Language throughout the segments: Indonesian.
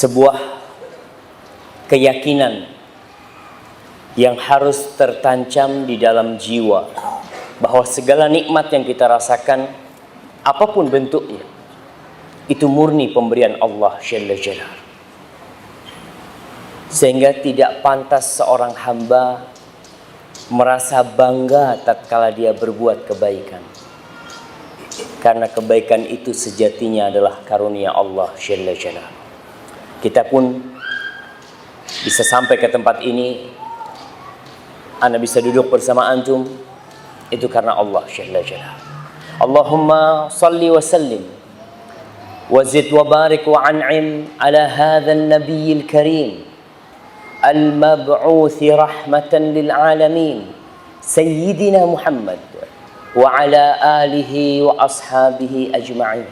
sebuah keyakinan yang harus tertancap di dalam jiwa, bahwa segala nikmat yang kita rasakan, apapun bentuknya, itu murni pemberian Allah Jalla Jalaluhu. Sehingga tidak pantas seorang hamba merasa bangga tatkala dia berbuat kebaikan, karena kebaikan itu sejatinya adalah karunia Allah Jalla Jalaluhu. Kita pun bisa sampai ke tempat ini, Anda bisa duduk bersama antum, itu karena Allah Jalla Jalaluhu. Allahumma salli wa sallim wa zid wa barik wa an'im ala hadzal nabiyil karim al-mab'uuts rahmatan lil alamin sayyidina Muhammad wa ala alihi wa ashabihi ajma'in.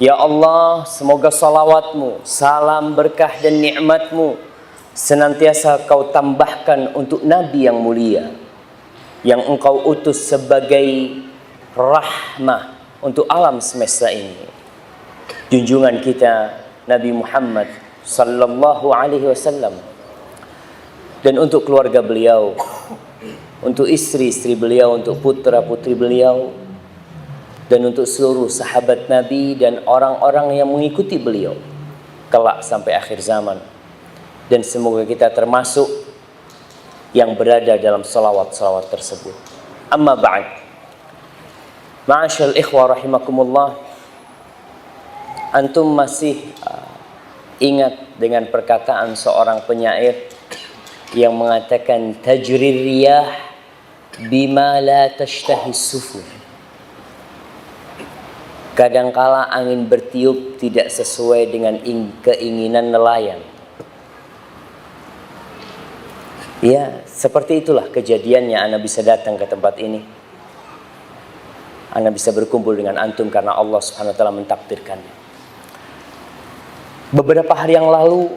Ya Allah, semoga salawatmu, salam berkah dan nikmatmu senantiasa kau tambahkan untuk Nabi yang mulia, yang engkau utus sebagai rahmah untuk alam semesta ini, junjungan kita Nabi Muhammad sallallahu alaihi wasallam, dan untuk keluarga beliau, untuk istri-istri beliau, untuk putra-putri beliau, dan untuk seluruh sahabat Nabi dan orang-orang yang mengikuti beliau kelak sampai akhir zaman. Dan semoga kita termasuk yang berada dalam salawat-salawat tersebut. Amma ba'd. Ma'asyal ikhwah rahimakumullah, antum masih ingat dengan perkataan seorang penyair yang mengatakan tajrir riyah bima la tashtahi sufun. Kadangkala angin bertiup tidak sesuai dengan keinginan nelayan. Ya, seperti itulah kejadiannya. Anda bisa datang ke tempat ini, Anda bisa berkumpul dengan antum karena Allah Subhanahu wa taala mentakdirkannya. Beberapa hari yang lalu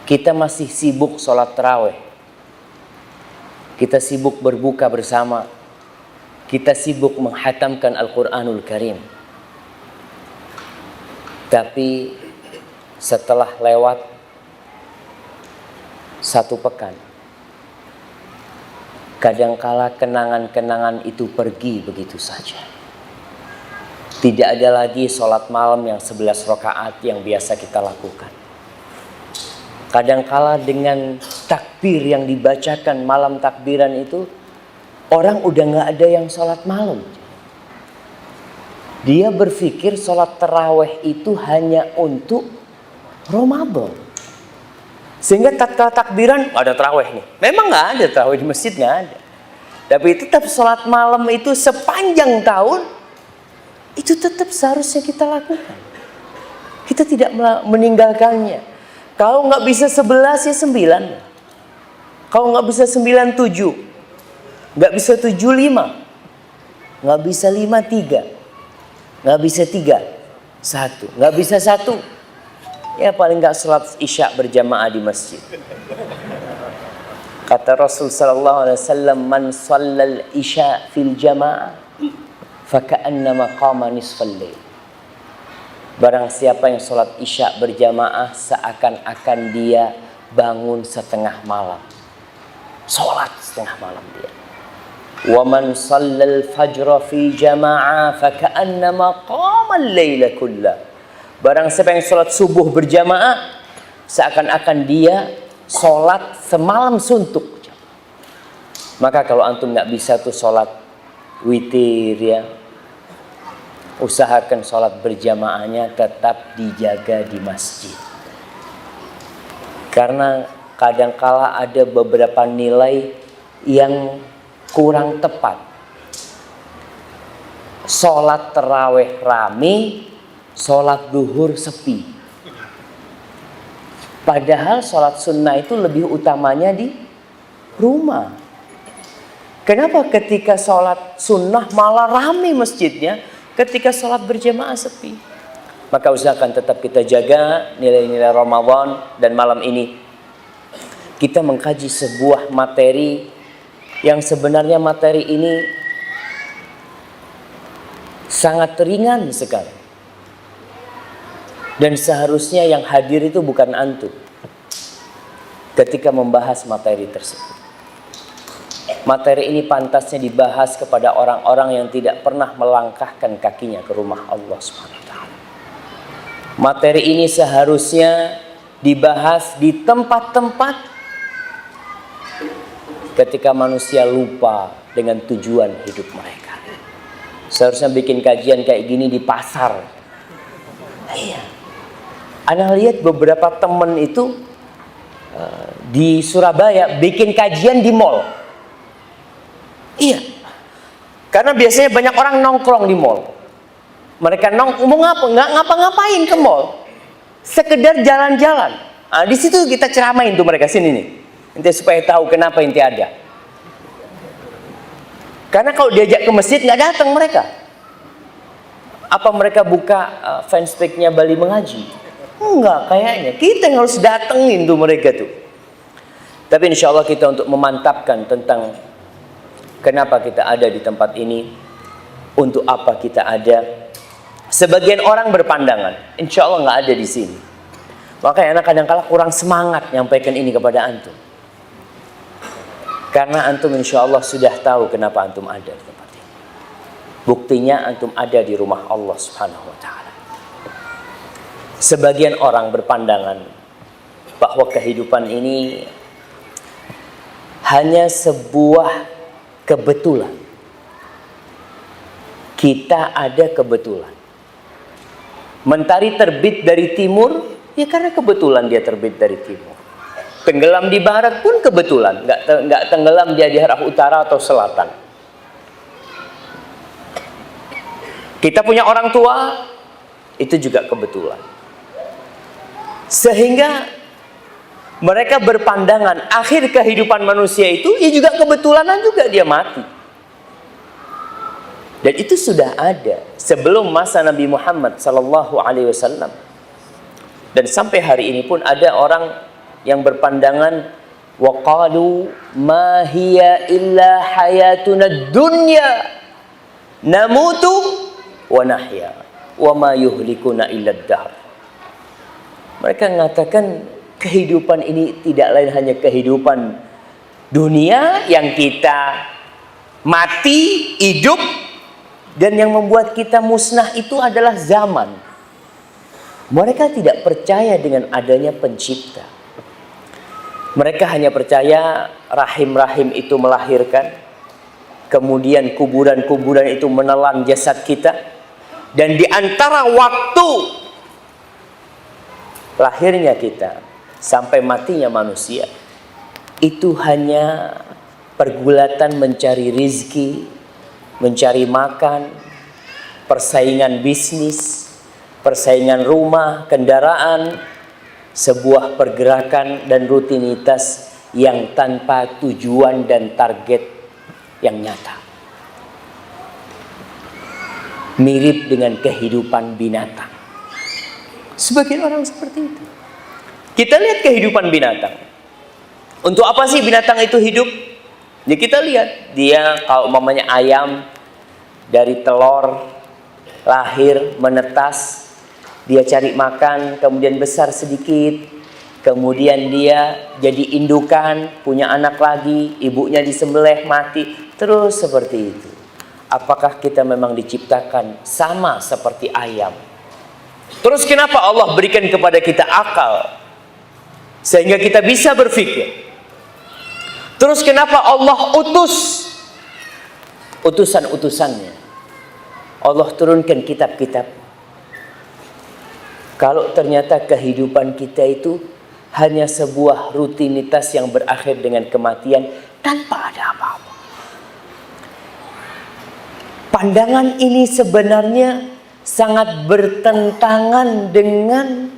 kita masih sibuk sholat tarawih, kita sibuk berbuka bersama, kita sibuk menghatamkan Al-Quranul Karim. Tapi setelah lewat satu pekan, kadangkala kenangan-kenangan itu pergi begitu saja. Tidak ada lagi sholat malam yang 11 rakaat yang biasa kita lakukan. Kadangkala dengan takbir yang dibacakan malam takbiran itu, orang udah gak ada yang sholat malam. Dia berpikir sholat tarawih itu hanya untuk Ramadan. Sehingga tatkala takbiran ada tarawih nih. Memang gak ada tarawih di masjid, gak ada. Tapi tetap sholat malam itu sepanjang tahun, itu tetap seharusnya kita lakukan. Kita tidak meninggalkannya. Kalau nggak bisa 11 ya 9. Kalau nggak bisa 9, 7. Nggak bisa 7, 5. Nggak bisa 5, 3. Nggak bisa 3, 1. Nggak bisa 1. Ya paling nggak sholat isya berjamaah di masjid. Kata Rasul sallallahu alaihi wasallam, man shallal isya fil jamaah faka'annama qama nisfal lail. Barang siapa yang sholat isya berjamaah, seakan-akan dia bangun setengah malam. Sholat setengah malam dia. Wa man shallal fajra fi jamaah faka'annama qama al-laila kullah. Barang siapa yang sholat subuh berjamaah, seakan-akan dia sholat semalam suntuk. Maka kalau antum nggak bisa tuh sholat witir ya, usahakan sholat berjamaahnya tetap dijaga di masjid. Karena kadangkala ada beberapa nilai yang kurang tepat. Sholat tarawih rame, sholat duhur sepi. Padahal sholat sunnah itu lebih utamanya di rumah. Kenapa ketika sholat sunnah malah rame masjidnya, ketika sholat berjamaah sepi? Maka usahakan tetap kita jaga nilai-nilai Ramadan. Dan malam ini kita mengkaji sebuah materi yang sebenarnya materi ini sangat ringan sekali. Dan seharusnya yang hadir itu bukan antum ketika membahas materi tersebut. Materi ini pantasnya dibahas kepada orang-orang yang tidak pernah melangkahkan kakinya ke rumah Allah Subhanahu wa taala. Materi ini seharusnya dibahas di tempat-tempat ketika manusia lupa dengan tujuan hidup mereka. Seharusnya bikin kajian kayak gini di pasar. Iya. Ana lihat beberapa temen itu di Surabaya bikin kajian di mall. Iya. Karena biasanya banyak orang nongkrong di mall. Mereka mau ngapa-ngapain ke mall. Sekedar jalan-jalan. Nah, di situ kita ceramain tuh mereka sini nih. Ente supaya tahu kenapa ente ada. Karena kalau diajak ke masjid nggak datang mereka. Apa mereka buka fanspage-nya Bali Mengaji? Enggak, kayaknya kita yang harus datengin tuh mereka tuh. Tapi insya Allah kita untuk memantapkan tentang kenapa kita ada di tempat ini, untuk apa kita ada. Sebagian orang berpandangan, insya Allah nggak ada di sini. Makanya anak kadang-kala kurang semangat nyampaikan ini kepada antum. Karena antum insya Allah sudah tahu kenapa antum ada di tempat ini. Buktinya antum ada di rumah Allah Subhanahu wa taala. Sebagian orang berpandangan bahwa kehidupan ini hanya sebuah kebetulan. Kita ada kebetulan. Mentari terbit dari timur, ya karena kebetulan dia terbit dari timur. Tenggelam di barat pun kebetulan, nggak tenggelam dia di arah utara atau selatan. Kita punya orang tua, itu juga kebetulan. Sehingga mereka berpandangan akhir kehidupan manusia itu ya juga kebetulanan juga dia mati. Dan itu sudah ada sebelum masa Nabi Muhammad sallallahu alaihi wasallam. Dan sampai hari ini pun ada orang yang berpandangan waqalu ma hiya illa hayatuna dunya namutu wa nahya wa ma yuhlikuna illa ad-dahr. Mereka mengatakan kehidupan ini tidak lain hanya kehidupan dunia yang kita mati, hidup, dan yang membuat kita musnah itu adalah zaman. Mereka tidak percaya dengan adanya pencipta. Mereka hanya percaya rahim-rahim itu melahirkan, kemudian kuburan-kuburan itu menelan jasad kita, dan di antara waktu lahirnya kita sampai matinya manusia itu hanya pergulatan mencari rizki, mencari makan, persaingan bisnis, persaingan rumah, kendaraan, sebuah pergerakan dan rutinitas yang tanpa tujuan dan target yang nyata. Mirip dengan kehidupan binatang. Sebagian orang seperti itu. Kita lihat kehidupan binatang. Untuk apa sih binatang itu hidup? Ya kita lihat. Dia kalau umpamanya ayam dari telur lahir menetas, dia cari makan, kemudian besar sedikit, kemudian dia jadi indukan, punya anak lagi, ibunya disembelih mati, terus seperti itu. Apakah kita memang diciptakan sama seperti ayam? Terus kenapa Allah berikan kepada kita akal sehingga kita bisa berpikir? Terus kenapa Allah utus utusan-utusannya? Allah turunkan kitab-kitab. Kalau ternyata kehidupan kita itu hanya sebuah rutinitas yang berakhir dengan kematian tanpa ada apa-apa. Pandangan ini sebenarnya sangat bertentangan dengan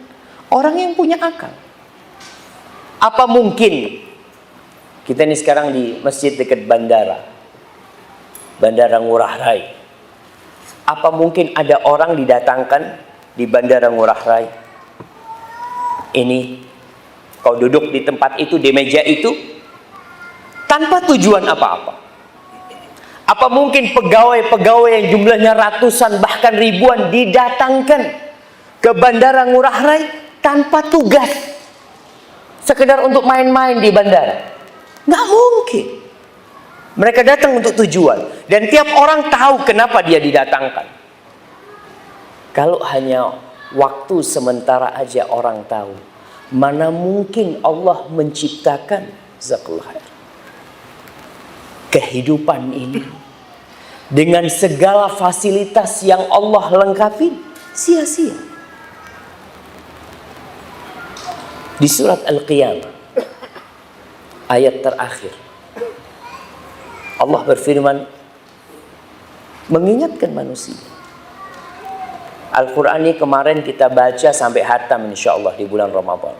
orang yang punya akal. Apa mungkin kita ini sekarang di masjid dekat Bandara Ngurah Rai. Apa mungkin ada orang didatangkan di Bandara Ngurah Rai? Ini kau duduk di tempat itu, di meja itu, tanpa tujuan apa-apa. Apa mungkin pegawai-pegawai yang jumlahnya ratusan bahkan ribuan didatangkan ke Bandara Ngurah Rai tanpa tugas, sekedar untuk main-main di bandara? Nggak mungkin. Mereka datang untuk tujuan, dan tiap orang tahu kenapa dia didatangkan. Kalau hanya waktu sementara aja orang tahu, mana mungkin Allah menciptakan kehidupan ini dengan segala fasilitas yang Allah lengkapi sia-sia. Di surat Al-Qiyamah ayat terakhir, Allah berfirman mengingatkan manusia. Al-Quran ini kemarin kita baca sampai hatam insyaallah di bulan Ramadan.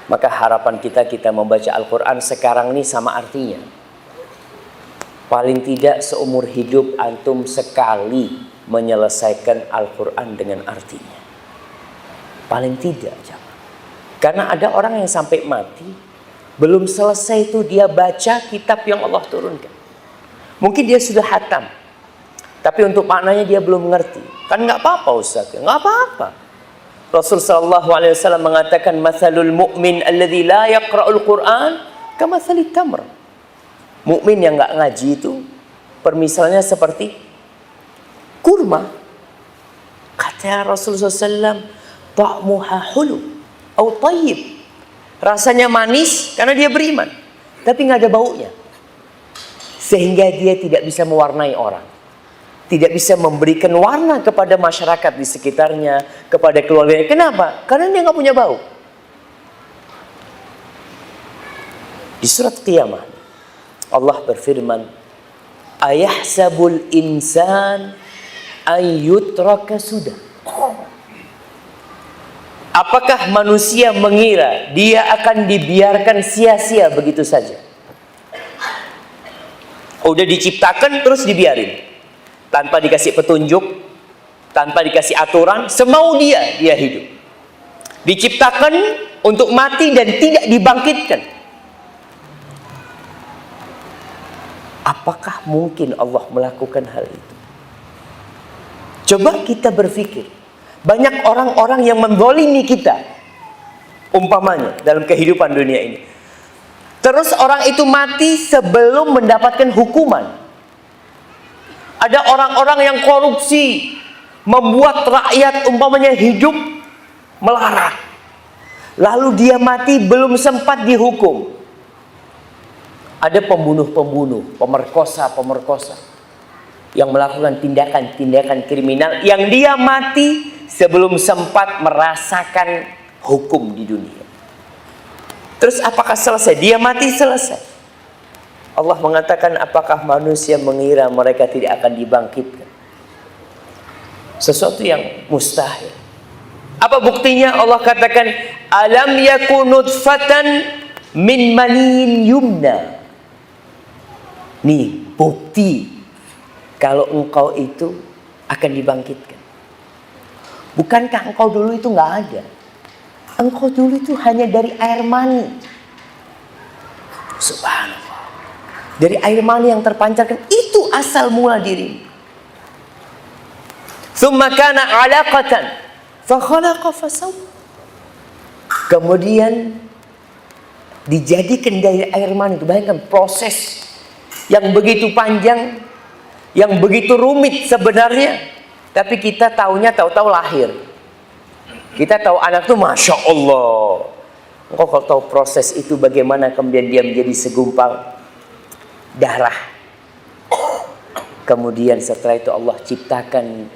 Maka harapan kita membaca Al-Quran sekarang ini sama artinya. Paling tidak seumur hidup antum sekali menyelesaikan Al-Quran dengan artinya. Paling tidak, jangan. Karena ada orang yang sampai mati belum selesai itu dia baca kitab yang Allah turunkan. Mungkin dia sudah hatam, tapi untuk maknanya dia belum mengerti. Kan nggak apa-apa Ustaz, nggak apa-apa. Rasul sallallahu alaihi wasallam mengatakan mathalul mu'min alladzi la yaqra'ul Qur'an kamathalit tamr. Mukmin yang nggak ngaji itu permisalnya seperti kurma. Kata Rasulullah SAW, ta'muha hulu atau tayyib. Rasanya manis karena dia beriman, tapi nggak ada baunya, sehingga dia tidak bisa mewarnai orang, tidak bisa memberikan warna kepada masyarakat di sekitarnya, kepada keluarganya. Kenapa? Karena dia nggak punya bau. Di surat Qiyamah Allah berfirman, ayahsabul insan ayyutraka sudah. Apakah manusia mengira dia akan dibiarkan sia-sia begitu saja? Udah diciptakan terus dibiarin, tanpa dikasih petunjuk, tanpa dikasih aturan, semau dia hidup. Diciptakan untuk mati dan tidak dibangkitkan. Apakah mungkin Allah melakukan hal itu? Coba kita berpikir. Banyak orang-orang yang menzalimi kita, umpamanya dalam kehidupan dunia ini. Terus orang itu mati sebelum mendapatkan hukuman. Ada orang-orang yang korupsi, membuat rakyat umpamanya hidup melarat. Lalu dia mati belum sempat dihukum. Ada pembunuh-pembunuh, pemerkosa-pemerkosa yang melakukan tindakan-tindakan kriminal yang dia mati sebelum sempat merasakan hukum di dunia. Terus apakah selesai? Dia mati selesai. Allah mengatakan, apakah manusia mengira mereka tidak akan dibangkitkan? Sesuatu yang mustahil. Apa buktinya? Allah katakan, alam yakun nutfatan min maniin yumna. Nih bukti kalau engkau itu akan dibangkitkan. Bukankah engkau dulu itu nggak ada? Engkau dulu itu hanya dari air mani. Subhanallah. Dari air mani yang terpancarkan, itu asal mula diri. Tsumma kana 'alaqatan fa khalaqa fasawwa. Kemudian dijadikan dari air mani. Bayangkan proses yang begitu panjang, yang begitu rumit sebenarnya, tapi kita taunya tahu-tahu lahir. Kita tahu anak itu Masya Allah. Engkau kalau tahu proses itu bagaimana kemudian dia menjadi segumpal darah. Kemudian setelah itu Allah ciptakan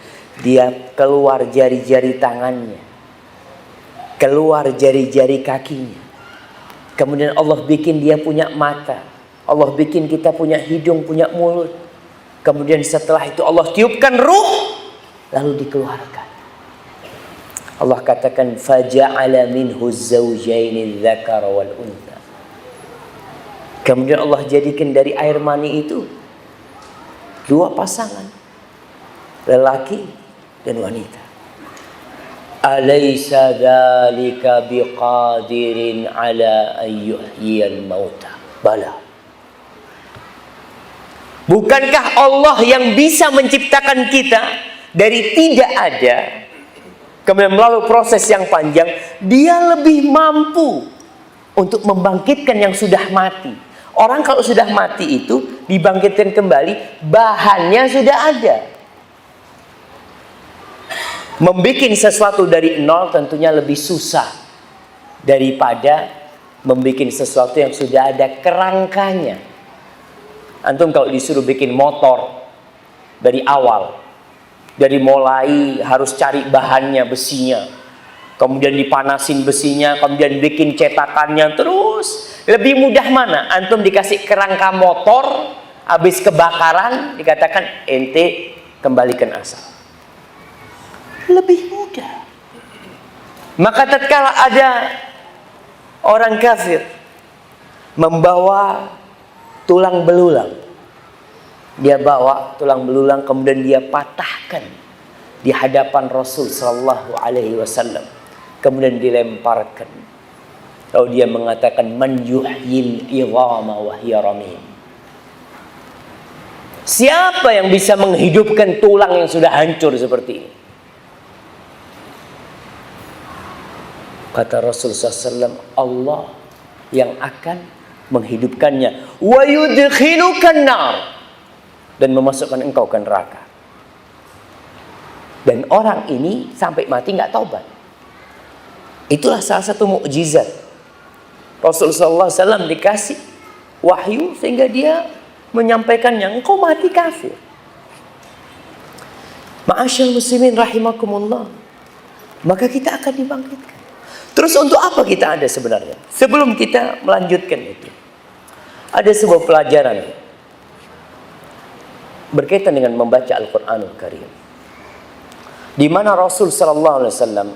dia keluar jari-jari tangannya, keluar jari-jari kakinya. Kemudian Allah bikin dia punya mata, Allah bikin kita punya hidung, punya mulut. Kemudian setelah itu Allah tiupkan ruh, lalu dikeluarkan. Allah katakan faja'ala minhu zawjaini dzakara wal untha. Kemudian Allah jadikan dari air mani itu dua pasangan, lelaki dan wanita. Alaysa dzalika biqadirin ala an yuhyiyal mauta. Bala. Bukankah Allah yang bisa menciptakan kita dari tidak ada, kemudian melalui proses yang panjang, dia lebih mampu untuk membangkitkan yang sudah mati. Orang kalau sudah mati itu dibangkitkan kembali, bahannya sudah ada. Membikin sesuatu dari nol tentunya lebih susah daripada membikin sesuatu yang sudah ada kerangkanya. Antum kalau disuruh bikin motor dari awal, dari mulai harus cari bahannya, besinya, kemudian dipanasin besinya, kemudian bikin cetakannya, terus lebih mudah mana? Antum dikasih kerangka motor, habis kebakaran dikatakan ente kembalikan asal. Lebih mudah. Maka tatkala ada orang kafir membawa tulang belulang, dia bawa tulang belulang kemudian dia patahkan di hadapan Rasul sallallahu alaihi wasallam, kemudian dilemparkan. Lalu dia mengatakan man yuhyil idhama wa hiya ramim. Siapa yang bisa menghidupkan tulang yang sudah hancur seperti ini? Kata Rasul SAW, Allah yang akan menghidupkannya. Wa yudkhilukan nar, dan memasukkan engkau ke neraka. Dan orang ini sampai mati nggak taubat. Itulah salah satu mukjizat. Rasulullah SAW dikasih wahyu sehingga dia menyampaikannya, engkau mati kafir. Ma'asyal muslimin rahimakumullah. Maka kita akan dibangkitkan. Terus untuk apa kita ada sebenarnya? Sebelum kita melanjutkan itu, ada sebuah pelajaran berkaitan dengan membaca Al-Quranul Karim, di mana Rasul Sallallahu Alaihi Wasallam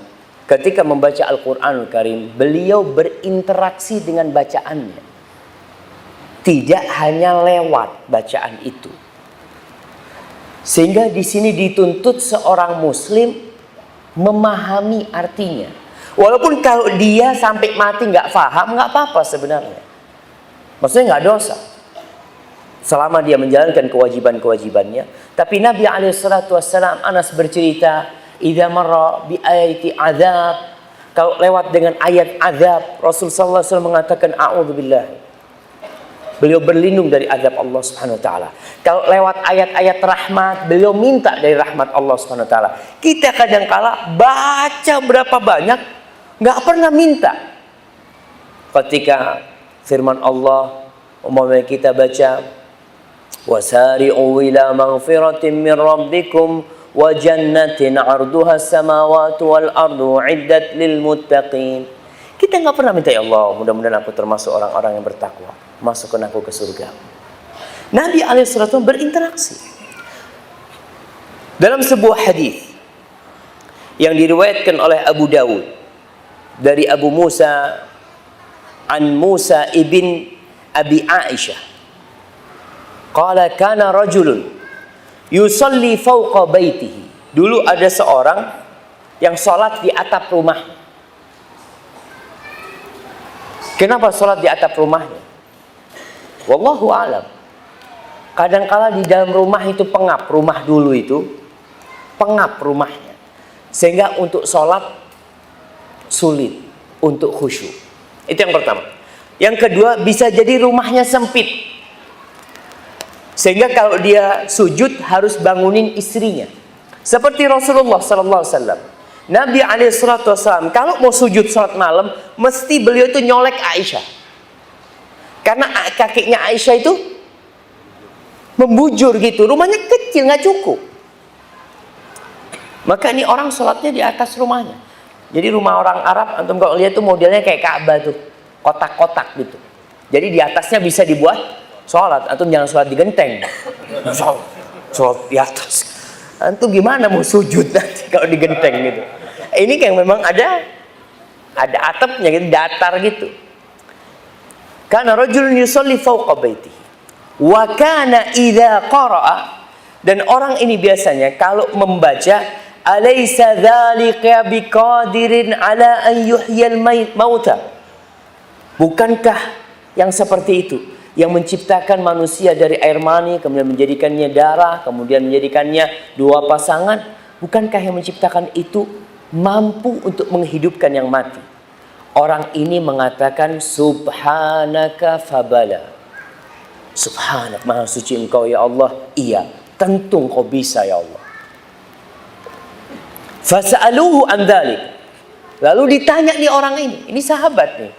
ketika membaca Al-Quranul Karim, beliau berinteraksi dengan bacaannya, tidak hanya lewat bacaan itu. Sehingga di sini dituntut seorang Muslim memahami artinya. Walaupun kalau dia sampai mati nggak paham, nggak apa-apa sebenarnya. Maksudnya nggak dosa, selama dia menjalankan kewajiban-kewajibannya. Tapi Nabi SAW, Anas bercerita, idza marra bi ayati azab, kalau lewat dengan ayat azab, Rasul sallallahu alaihi wasallam mengatakan a'udzubillah. Beliau berlindung dari azab Allah Subhanahu wa taala. Kalau lewat ayat-ayat rahmat, beliau minta dari rahmat Allah Subhanahu wa taala. Kita kadang-kala baca berapa banyak, nggak pernah minta. Ketika firman Allah, umpamanya kita baca wasari'u ila maghfiratin min rabbikum wa jannatin 'arduha as-samawati wal ardu 'iddat lil muttaqin. Kita nggak pernah minta, ya Allah, mudah-mudahan aku termasuk orang-orang yang bertakwa, masukkan aku ke surga. Nabi alaihissalam berinteraksi. Dalam sebuah hadis yang diriwayatkan oleh Abu Dawud dari Abu Musa an Musa ibn Abi Aisyah, qala kana rajulun yusalli fawqa baitihi. Dulu ada seorang yang sholat di atap rumahnya. Kenapa sholat di atap rumahnya? Wallahu a'lam. Kadangkala di dalam rumah itu pengap, rumah dulu itu pengap rumahnya, sehingga untuk sholat sulit, untuk khusyuk. Itu yang pertama. Yang kedua, bisa jadi rumahnya sempit, sehingga kalau dia sujud harus bangunin istrinya. Seperti Rasulullah SAW. Nabi SAW kalau mau sujud sholat malam, mesti beliau itu nyolek Aisyah. Karena kakinya Aisyah itu membujur gitu, rumahnya kecil, nggak cukup. Maka ini orang sholatnya di atas rumahnya. Jadi rumah orang Arab, antum kalau lihat tuh modelnya kayak Ka'bah tuh, kotak-kotak gitu. Jadi di atasnya bisa dibuat sholat. Antum jangan sholat di genteng, sholat di atas. Antum gimana mau sujud nanti kalau di genteng gitu? Ini yang memang ada atapnya gitu, datar gitu. Kana rajulun yusalli fawqa baitihi wa kana idza qara'a, dan orang ini biasanya kalau membaca alaysa dzalika biqadirin ala an yuhyal mauta, bukankah yang seperti itu yang menciptakan manusia dari air mani, kemudian menjadikannya darah, kemudian menjadikannya dua pasangan, bukankah yang menciptakan itu mampu untuk menghidupkan yang mati. Orang ini mengatakan subhanaka fabala. Subhanak, maha suci engkau ya Allah. Iya, tentu engkau bisa ya Allah. Fasa'aluhu an dzalik. Lalu ditanya nih orang ini sahabat nih.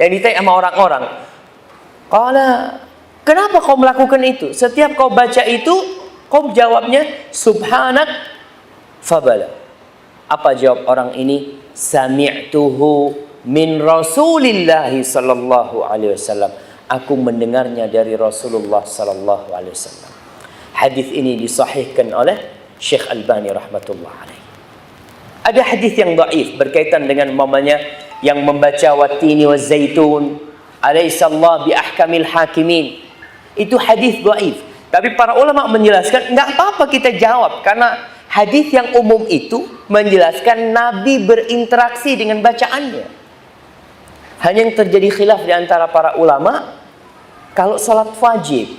Yang ditanya sama orang-orang. Qala, kenapa kau melakukan itu? Setiap kau baca itu, kau jawabnya subhanak fabala. Apa jawab orang ini? Sami'tuhu min Rasulillah sallallahu alaihi wasallam. Aku mendengarnya dari Rasulullah sallallahu alaihi wasallam. Hadis ini disahihkan oleh Syekh Albani rahmatullah alaihi. Ada hadis yang dhaif berkaitan dengan mamanya yang membaca watini wa zaitun alaihissallah bi ahkamil hakimin. Itu hadis dhaif. Tapi para ulama menjelaskan enggak apa-apa kita jawab karena hadis yang umum itu menjelaskan Nabi berinteraksi dengan bacaannya. Hanya yang terjadi khilaf di antara para ulama, kalau salat wajib,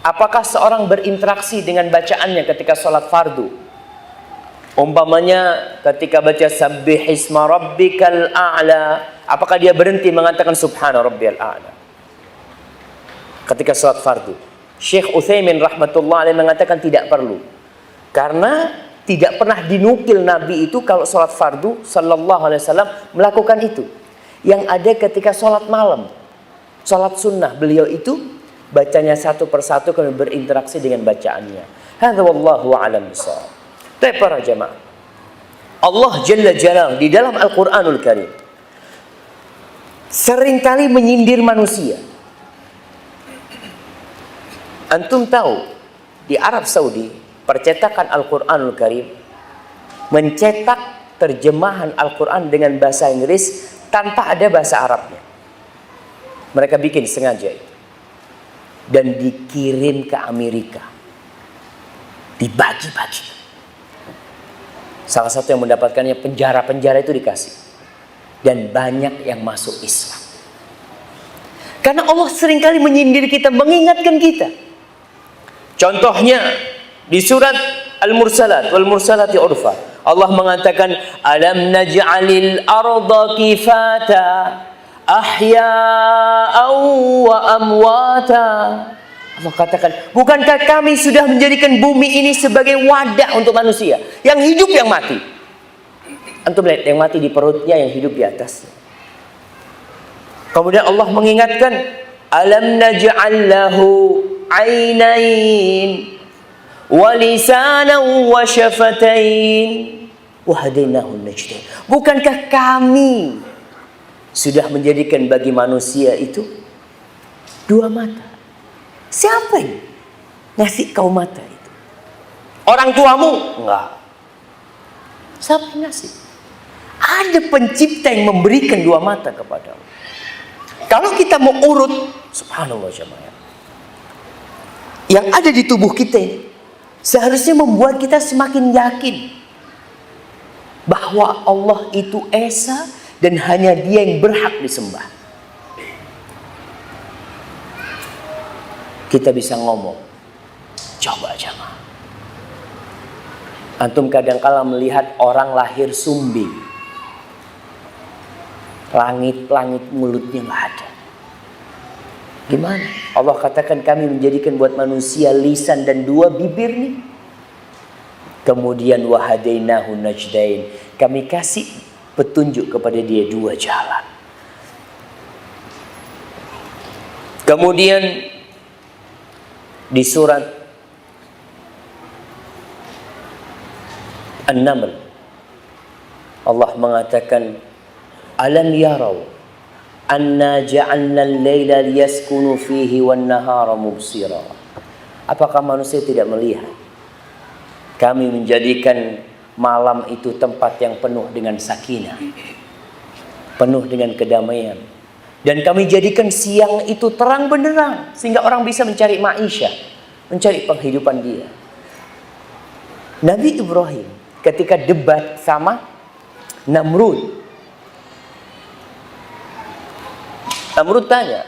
apakah seorang berinteraksi dengan bacaannya ketika salat fardu? Umpamanya ketika baca sabbih isma rabbikal a'la, apakah dia berhenti mengatakan subhana rabbiyal a'la ketika salat fardu? Syekh Utsaimin rahmatullah alaihi mengatakan tidak perlu. Karena tidak pernah dinukil Nabi itu kalau salat fardu sallallahu alaihi wasallam melakukan itu. Yang ada ketika salat malam, salat sunnah, beliau itu bacanya satu persatu kemudian berinteraksi dengan bacaannya. Hadza wallahu a'lam bishawab. Tapi para jemaah, Allah Jalla Jalaluhu di dalam Al-Qur'anul Karim seringkali menyindir manusia. Antum tahu di Arab Saudi percetakan Al-Qur'anul Karim mencetak terjemahan Al-Qur'an dengan bahasa Inggris tanpa ada bahasa Arabnya. Mereka bikin sengaja itu dan dikirim ke Amerika, dibagi-bagi. Salah satu yang mendapatkannya penjara-penjara itu dikasih. Dan banyak yang masuk Islam. Karena Allah seringkali menyindir kita, mengingatkan kita. Contohnya di surat Al-Mursalat, wal mursalati urfa. Allah mengatakan, alam naj'alil arda kifata ahya'aw wa amwata. Allah katakan, bukankah kami sudah menjadikan bumi ini sebagai wadah untuk manusia, yang hidup yang mati. Antum lihat yang mati di perutnya, yang hidup di atasnya. Kemudian Allah mengingatkan, alam naj'al lahu ainain wa lisanan wa syafatain wa hadainahu najdain. Bukankah kami sudah menjadikan bagi manusia itu dua mata? Siapa yang ngasih kau mata itu? Orang tuamu? Enggak. Siapa yang ngasih? Ada pencipta yang memberikan dua mata kepadamu. Kalau kita mau urut, subhanallah jemaah, yang ada di tubuh kita ini seharusnya membuat kita semakin yakin bahwa Allah itu esa dan hanya Dia yang berhak disembah. Kita bisa ngomong, coba jemaah. Antum kadang-kala melihat orang lahir sumbing, langit-langit mulutnya nggak ada. Gimana? Allah katakan kami menjadikan buat manusia lisan dan dua bibir nih. Kemudian wahadainahu najdain, kami kasih petunjuk kepada dia dua jalan. Kemudian di surat An-Naml Allah mengatakan, alam yarau anna ja'alna al-laila liyaskunu fihi wan nahara mubsira. Apakah manusia tidak melihat kami menjadikan malam itu tempat yang penuh dengan sakinah, penuh dengan kedamaian, dan kami jadikan siang itu terang benderang sehingga orang bisa mencari ma'isyah, mencari penghidupan dia. Nabi Ibrahim ketika debat sama Namrud, Namrud tanya,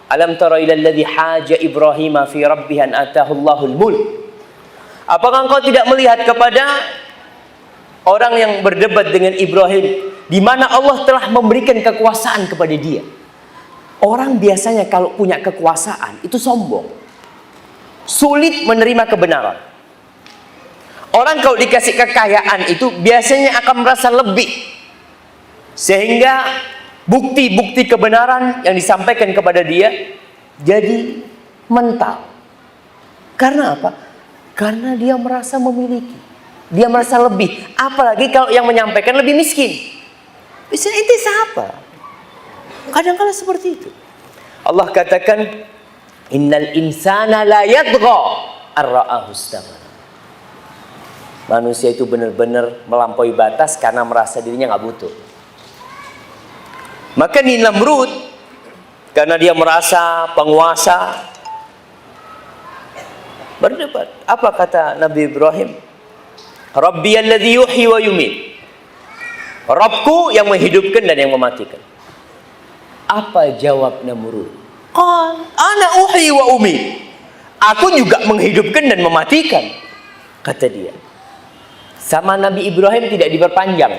alam tara ila alladhi haja Ibrahim fi rabbih an atahu Allahul mulk. Apakah engkau tidak melihat kepada Orang yang berdebat dengan Ibrahim, di mana Allah telah memberikan kekuasaan kepada dia. Orang biasanya kalau punya kekuasaan itu sombong, sulit menerima kebenaran. Orang kalau dikasih kekayaan itu biasanya akan merasa lebih, sehingga bukti-bukti kebenaran yang disampaikan kepada dia jadi mental. Karena apa? Karena dia merasa memiliki, dia merasa lebih. Apalagi kalau yang menyampaikan lebih miskin. Miskin itu siapa? Kadang-kadang seperti itu. Allah katakan, innal insana la yatgha ar-ra'ahu istaghna. Manusia itu benar-benar melampaui batas karena merasa dirinya nggak butuh. Maka di Namrud, karena dia merasa penguasa, berdebat. Apa kata Nabi Ibrahim? Rabbi alladhi yuhyi wa yumit. Rabbku yang menghidupkan dan yang mematikan. Apa jawab Namrud? Qal ana uhyi wa umit. Aku juga menghidupkan dan mematikan, kata dia. Sama Nabi Ibrahim tidak diperpanjang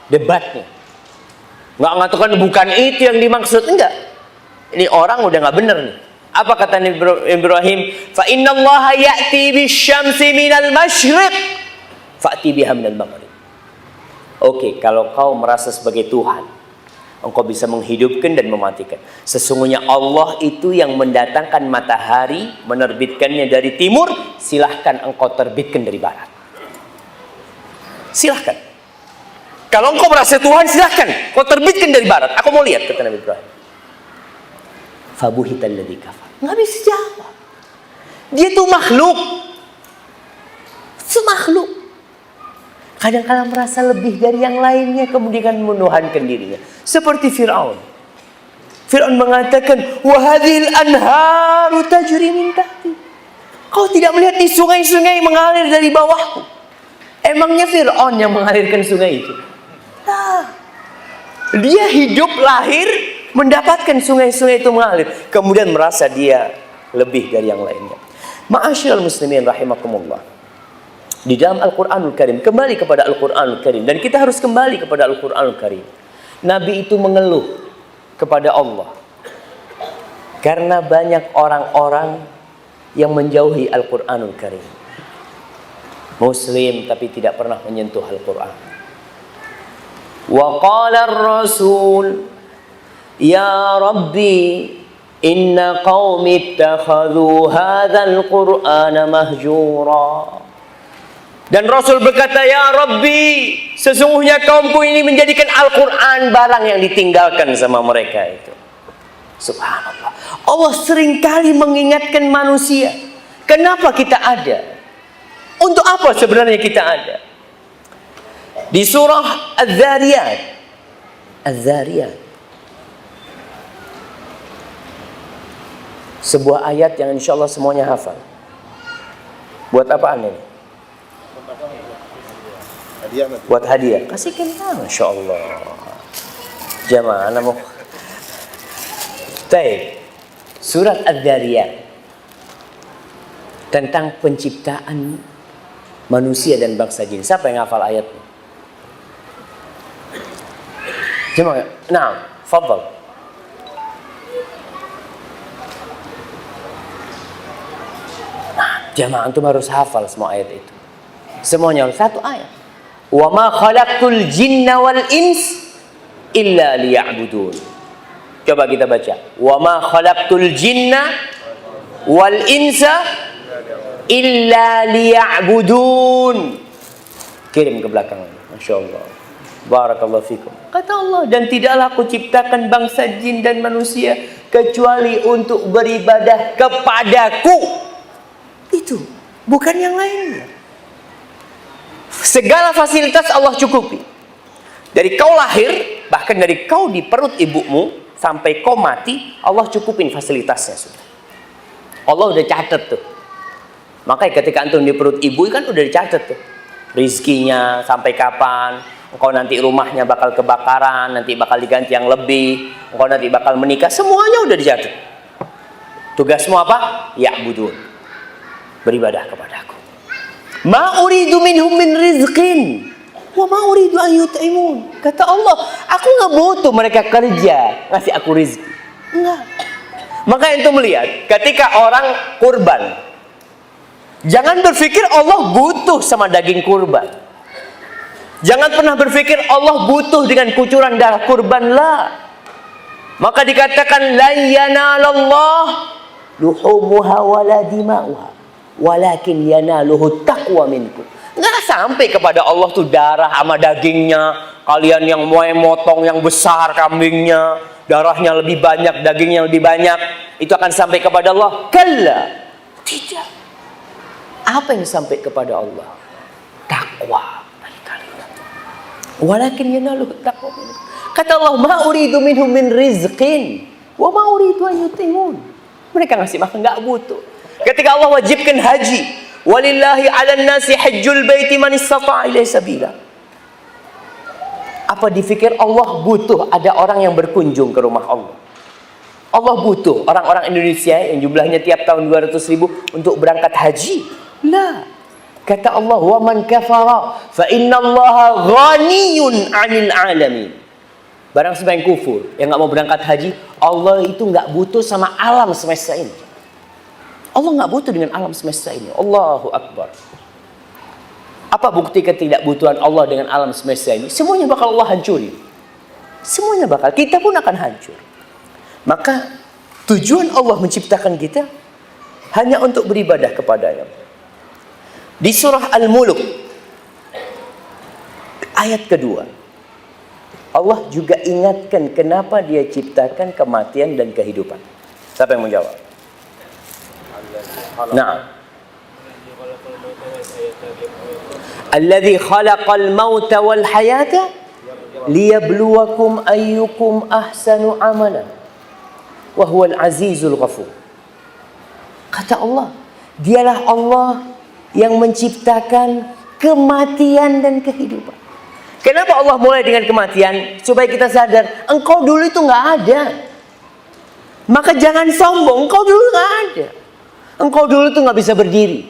debatnya. Nggak mengatakan bukan itu yang dimaksud, enggak. Ini orang udah nggak benar nih. Apa kata Nabi Ibrahim? Fa innallaha ya'ti bisyamsi minal masyriq fa'ti biha minal maghrib. Oke, kalau kau merasa sebagai Tuhan, engkau bisa menghidupkan dan mematikan. Sesungguhnya Allah itu yang mendatangkan matahari, menerbitkannya dari timur, silahkan engkau terbitkan dari barat. Silahkan. Kalau engkau merasa Tuhan, silahkan kau terbitkan dari barat. Aku mau lihat, kata Nabi Ibrahim. Fabuhital ladzi kafar. Nggak bisa jawab. Dia tuh makhluk. Semakhluk. Kadang-kadang merasa lebih dari yang lainnya, kemudian menuhankan dirinya. Seperti Fir'aun. Fir'aun mengatakan, wa hadhil anharu tajri min tahti. Kau tidak melihat di sungai-sungai mengalir dari bawahku. Emangnya Fir'aun yang mengalirkan sungai itu? Nah, dia hidup, lahir, mendapatkan sungai-sungai itu mengalir, kemudian merasa dia lebih dari yang lainnya. Ma'asyiral muslimin rahimakumullah. Di dalam Al-Qur'anul Karim, kembali kepada Al-Qur'anul Karim, dan kita harus kembali kepada Al-Qur'anul Karim. Nabi itu mengeluh kepada Allah karena banyak orang-orang yang menjauhi Al-Qur'anul Karim. Muslim tapi tidak pernah menyentuh Al-Qur'an. Wa qala ar-rasul ya rabbi inna qaumi ittakhadhu hadzal qur'ana mahjura. Dan Rasul berkata, ya Rabbi, sesungguhnya kaumku ini menjadikan Al-Quran barang yang ditinggalkan sama mereka itu. Subhanallah. Allah seringkali mengingatkan manusia, kenapa kita ada? Untuk apa sebenarnya kita ada? Di surah Az-Zariyat. Az-Zariyat. Sebuah ayat yang insya Allah semuanya hafal. Buat apaan ini? Buat hadiah. Kasihkan, Masya Allah. Jamaah namu. Baik. Surat Az-Zariyat tentang penciptaan manusia dan bangsa jin. Siapa yang hafal ayatnya? Jemaah. Nah, fadhal. Nah, jemaah antum harus hafal semua ayat itu. Semuanya satu ayat. Wa ma khalaqtul jinna wal ins illa liya'budun. Coba kita baca. Wa ma khalaqtul jinna wal insa illa liya'budun. Kirim ke belakang. Masya Allah. Barakallahu fikum. Kata Allah, dan tidaklah aku ciptakan bangsa jin dan manusia kecuali untuk beribadah kepadaku. Itu bukan yang lainnya. Segala fasilitas Allah cukupi. Dari kau lahir, bahkan dari kau di perut ibumu sampai kau mati, Allah cukupin fasilitasnya sudah. Allah udah catat tuh. Makanya ketika antum di perut ibu kan udah dicatat tuh. Rizkinya sampai kapan, engkau nanti rumahnya bakal kebakaran, nanti bakal diganti yang lebih, engkau nanti bakal menikah, semuanya udah dicatat. Tugasmu apa? Ya'budun. Beribadah kepadaku. Ma uridu minhum min rizqin. Wa ma uridu an yut'imun. Kata Allah, aku nggak butuh mereka kerja ngasih aku rizki. Enggak. Maka itu melihat ketika orang kurban, jangan berpikir Allah butuh sama daging kurban. Jangan pernah berpikir Allah butuh dengan kucuran darah kurban, lah. Maka dikatakan la yanalallah luhumuha wala dima'uha walakin yanaluhu taqwa minkum. Nggak sampai kepada Allah tuh darah sama dagingnya. Kalian yang mau motong yang besar kambingnya, darahnya lebih banyak, dagingnya lebih banyak, itu akan sampai kepada Allah? Kalla. Tidak. Apa yang sampai kepada Allah? Takwa dari kalian. Walakin yanaluhu taqwa minkum. Kata Allah, ma uridu minhum min rizqin wa ma uridu an yutimun. Mereka ngasih makan nggak butuh. Ketika Allah wajibkan haji, walillahi 'alan nasi hajjul baiti man istata'a ilaihi sabila. Apa dipikir Allah butuh ada orang yang berkunjung ke rumah Allah? Allah butuh orang-orang Indonesia yang jumlahnya tiap tahun 200.000 untuk berangkat haji? Lah. Kata Allah, wa man kafara fa innallaha ghaniyun 'anil 'alamin. Barang siapa yang kufur, yang nggak mau berangkat haji, Allah itu nggak butuh sama alam semesta ini. Allah nggak butuh dengan alam semesta ini. Allahu Akbar. Apa bukti ketidakbutuhan Allah dengan alam semesta ini? Semuanya bakal Allah hancuri. Semuanya bakal. Kita pun akan hancur. Maka tujuan Allah menciptakan kita hanya untuk beribadah kepadanya. Di surah Al-Mulk ayat kedua, Allah juga ingatkan kenapa dia ciptakan kematian dan kehidupan. Siapa yang mau jawab? Nah, alladzi khalaqal mauta wal hayata liyabluwakum ayyukum ahsanu amala wa huwal azizul ghafur. Kata Allah, dialah Allah yang menciptakan kematian dan kehidupan. Kenapa Allah mulai dengan kematian? Supaya kita sadar, engkau dulu itu nggak ada. Maka jangan sombong, engkau dulu nggak ada. Engkau dulu itu nggak bisa berdiri.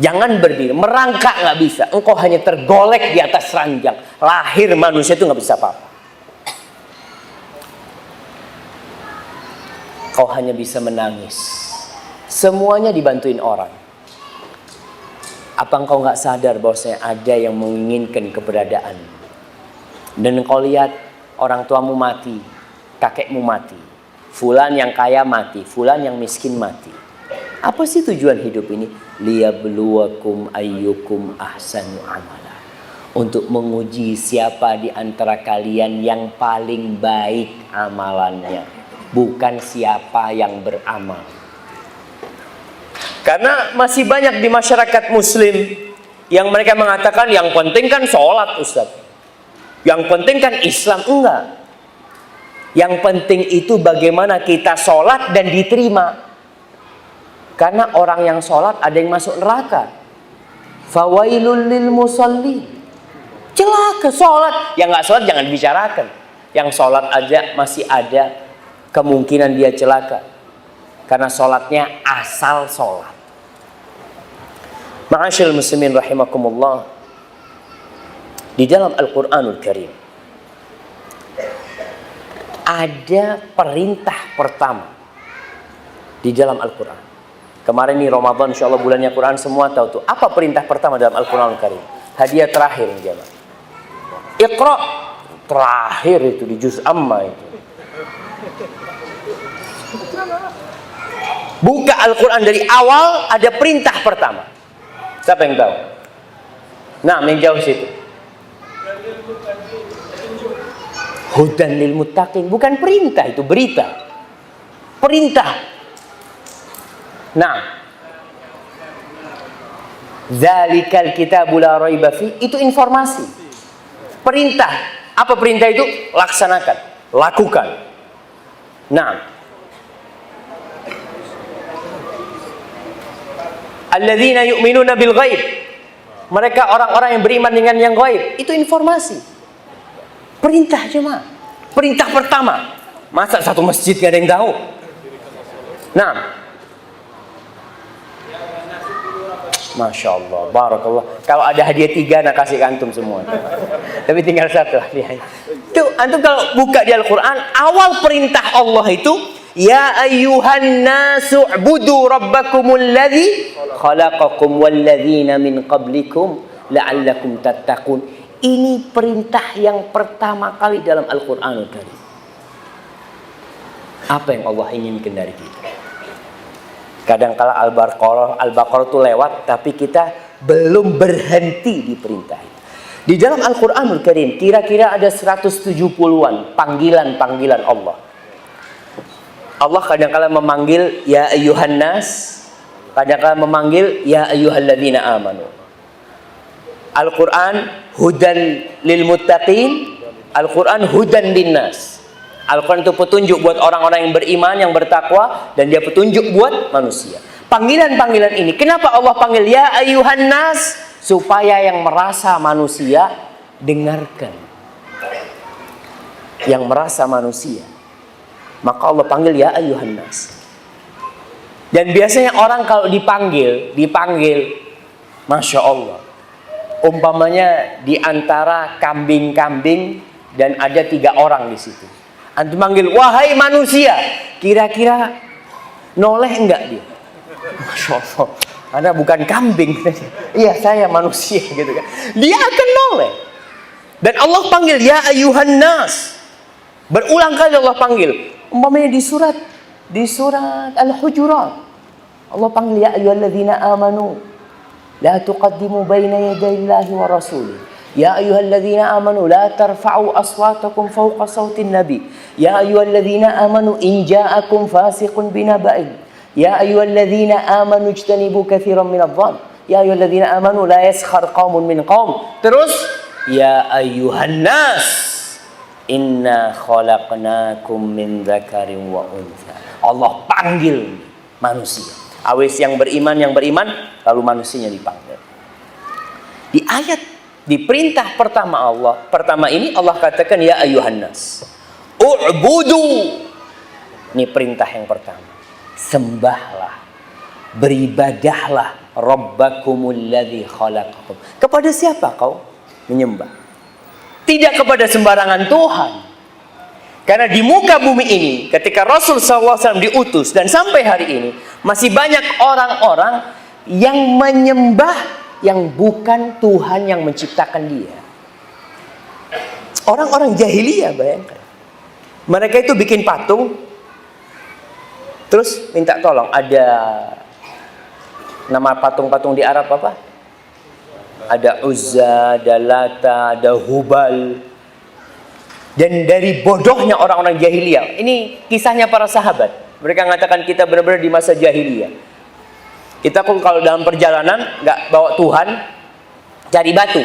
Jangan berdiri, merangkak nggak bisa. Engkau hanya tergolek di atas ranjang. Lahir manusia itu nggak bisa apa-apa. Kau hanya bisa menangis. Semuanya dibantuin orang. Apa engkau nggak sadar bahwasanya ada yang menginginkan keberadaan? Dan engkau lihat orang tuamu mati, kakekmu mati, fulan yang kaya mati, fulan yang miskin mati. Apa sih tujuan hidup ini? Liyabluwakum ayyukum ahsanu amala. Untuk menguji siapa di antara kalian yang paling baik amalannya, bukan siapa yang beramal. Karena masih banyak di masyarakat muslim yang mereka mengatakan yang penting kan sholat, Ustaz. Yang penting kan Islam. Enggak. Yang penting itu bagaimana kita sholat dan diterima. Karena orang yang sholat ada yang masuk neraka. Fawailul lil musalli. Celaka sholat. Yang nggak sholat jangan dibicarakan. Yang sholat aja masih ada kemungkinan dia celaka. Karena sholatnya asal sholat. Ma'asyil muslimin rahimakumullah. Di dalam Al-Quranul Karim ada perintah pertama di dalam Al-Quran. Kemarin nih Ramadan, insya Allah bulannya Quran, semua tahu tuh. Apa perintah pertama dalam Al-Quranul Karim? Hadiah terakhir yang jamaah. Iqra, terakhir itu di juz amma itu. Buka Al-Quran dari awal, ada perintah pertama. Siapa yang tahu? Nah, yang jauh situ. Hudan lil muttaqin. Bukan perintah, itu berita. Perintah. Nah, Dzalikal kitabu la raiba fi, itu informasi. Perintah. Apa perintah itu? Laksanakan, lakukan. Nah, alladzina yu'minuna bil ghaib. Mereka orang-orang yang beriman dengan yang gaib. Itu informasi. Perintah cuma. Perintah pertama. Masa satu masjid gak ada yang tahu? Nah, Masya Allah, barakallah. Kalau ada hadiah 3, nak kasih ke antum semua. Tapi tinggal 1 hadiah. Itu antum kalau buka di Al-Quran, awal perintah Allah itu, ya ayyuhan nasu ubudu rabbakumul ladzi khalaqakum walladzina min qablikum la'allakum tattaqun. Ini perintah yang pertama kali dalam Al-Quranul Karim. Apa yang Allah inginkan dari kita? Kadang-kala Al-Baqarah itu lewat, tapi kita belum berhenti di perintah itu. Di dalam Al-Quranul Karim, kira-kira ada 170-an panggilan-panggilan Allah. Allah kadang-kala memanggil ya ayyuhan nas, kadang-kala memanggil ya ayyuhalladzina amanu. Al-Quran hudan lil muttaqin, Al-Quran hudan linnas. Al-Quran itu petunjuk buat orang-orang yang beriman, yang bertakwa, dan dia petunjuk buat manusia. Panggilan-panggilan ini, kenapa Allah panggil ya ayyuhan nas? Supaya yang merasa manusia dengarkan. Yang merasa manusia, maka Allah panggil ya ayyuhan nas. Dan biasanya orang kalau dipanggil, Masya Allah. Umpamanya di antara kambing-kambing dan ada 3 orang di situ. Antum manggil, wahai manusia, kira-kira noleh enggak dia? Masya Allah, Anda bukan kambing. Iya, saya manusia gitu kan. Dia akan noleh. Dan Allah panggil ya ayyuhan nas. Berulang kali Allah panggil. Umpamanya di surat Al-Hujurat, Allah panggil ya ayyuhalladzina amanu la tuqaddimu baina yadayillahi wa rasulih. Ya ayyuhalladzina amanu la tarfa'u aswatakum fawqa sautin nabi. Ya ayyuhalladzina amanu in ja'akum fasiqun binaba'in. Ya ayyuhalladzina amanu ijtanibu katsiran minadh-dhann. Ya ayyuhalladzina amanu la yaskhar qaumun min qaum. Terus ya ayyuhan nas inna khalaqnakum min dzakarin wa untha. Allah panggil manusia. Awes yang beriman lalu manusianya dipanggil. Di ayat di perintah pertama ini Allah katakan ya ayyuhan nas u'budu. Ini perintah yang pertama. Sembahlah, beribadahlah rabbakumul ladzi khalaqakum. Kepada siapa kau menyembah? Tidak kepada sembarangan Tuhan. Karena di muka bumi ini ketika Rasul SAW diutus dan sampai hari ini masih banyak orang-orang yang menyembah yang bukan Tuhan yang menciptakan dia. Orang-orang jahiliyah, bayangkan. Mereka itu bikin patung, terus minta tolong. Ada nama patung-patung di Arab apa? Ada Uzza, ada Lata, ada Hubal. Dan dari bodohnya orang-orang jahiliyah, ini kisahnya para sahabat. Mereka mengatakan kita benar-benar di masa jahiliyah. Kita kalau dalam perjalanan nggak bawa Tuhan, cari batu,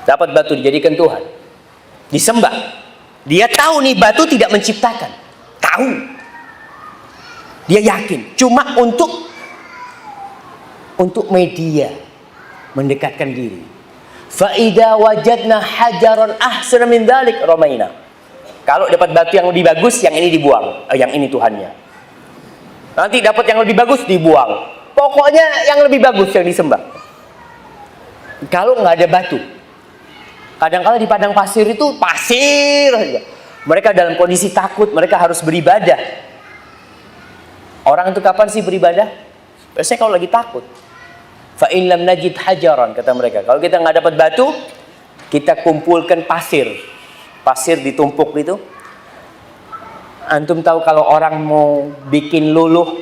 dapat batu dijadikan Tuhan, disembah. Dia tahu nih batu tidak menciptakan, tahu. Dia yakin, cuma untuk media, mendekatkan diri. Fa idza wajadna hajaran ahsana min dzalik ramaina. Kalau dapat batu yang lebih bagus, yang ini dibuang, yang ini Tuhannya. Nanti dapat yang lebih bagus dibuang. Pokoknya yang lebih bagus yang disembah. Kalau nggak ada batu, kadang-kadang di padang pasir itu pasir aja. Mereka dalam kondisi takut, mereka harus beribadah. Orang itu kapan sih beribadah? Biasanya kalau lagi takut. Fa in lam najid hajaran, kata mereka. Kalau kita nggak dapat batu, kita kumpulkan pasir. Pasir ditumpuk gitu. Antum tahu kalau orang mau bikin luluh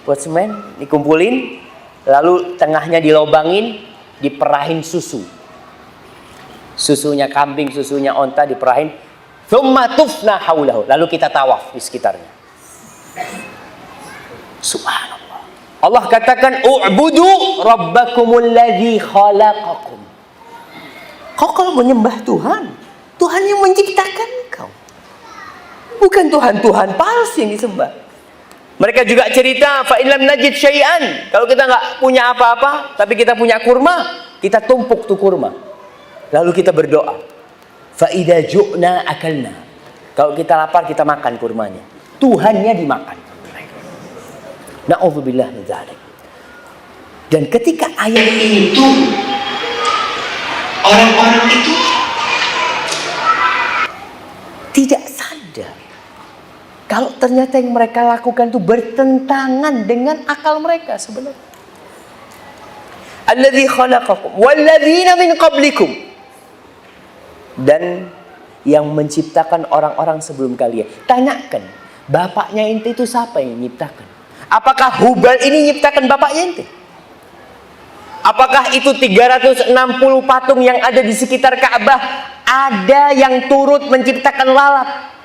buat semen, dikumpulin, lalu tengahnya dilobangin, diperahin susu. Susunya kambing, susunya onta diperahin. Tsumma tufna haulahu. Lalu kita tawaf di sekitarnya. Subhanallah. Allah katakan u'budu rabbakumul ladzi khalaqakum. Kau kalau menyembah Tuhan, Tuhan yang menciptakan kau. Bukan Tuhan-Tuhan palsu yang disembah. Mereka juga cerita, fa illam najid syai'an. Kalau kita nggak punya apa-apa, tapi kita punya kurma, kita tumpuk tuh kurma. Lalu kita berdoa. Fa idza ju'na akalna. Kalau kita lapar, kita makan kurmanya. Tuhannya dimakan. Na'udzubillah min dzalik. Dan ketika ayat ini turun, orang-orang itu tidak sadar kalau ternyata yang mereka lakukan itu bertentangan dengan akal mereka sebenarnya. Alladzi khalaqakum walladzina min qablikum, dan yang menciptakan orang-orang sebelum kalian. Tanyakan, bapaknya ente itu siapa yang menciptakan? Apakah Hubal ini menciptakan bapaknya ente? Apakah itu 360 patung yang ada di sekitar Ka'bah ada yang turut menciptakan lalat?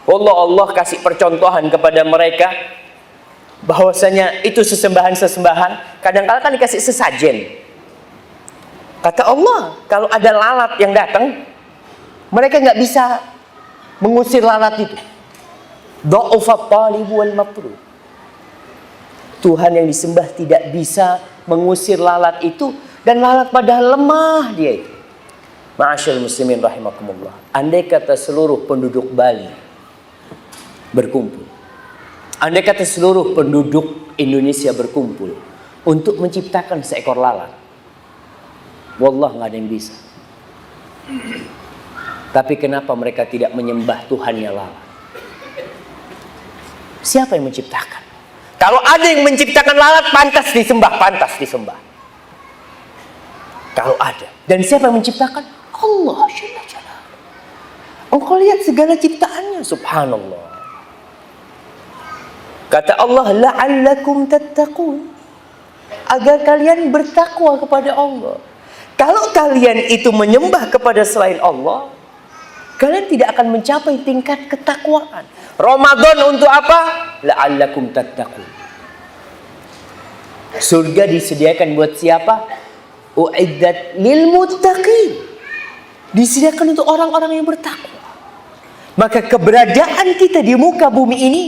Allah kasih percontohan kepada mereka bahwasanya itu sesembahan-sesembahan. Kadang-kadang kan dikasih sesajen. Kata Allah, kalau ada lalat yang datang, mereka nggak bisa mengusir lalat itu. Dha'ufat talib wal matlub. Tuhan yang disembah tidak bisa mengusir lalat itu, dan lalat padahal lemah dia itu. Ma'asyil muslimin rahimakumullah. Andai kata seluruh penduduk Bali berkumpul, andai kata seluruh penduduk Indonesia berkumpul untuk menciptakan seekor lalat, wallah nggak ada yang bisa. Tapi kenapa mereka tidak menyembah Tuhannya lalat? Siapa yang menciptakan? Kalau ada yang menciptakan lalat, pantas disembah, pantas disembah. Kalau ada. Dan siapa yang menciptakan? Allah. Engkau lihat segala ciptaannya, subhanallah. Kata Allah, la'allakum tattaqun, agar kalian bertakwa kepada Allah. Kalau kalian itu menyembah kepada selain Allah, kalian tidak akan mencapai tingkat ketakwaan. Ramadan untuk apa? La'allakum tattaqun. Surga disediakan buat siapa? Uiddat lil muttaqin. Disediakan untuk orang-orang yang bertakwa. Maka keberadaan kita di muka bumi ini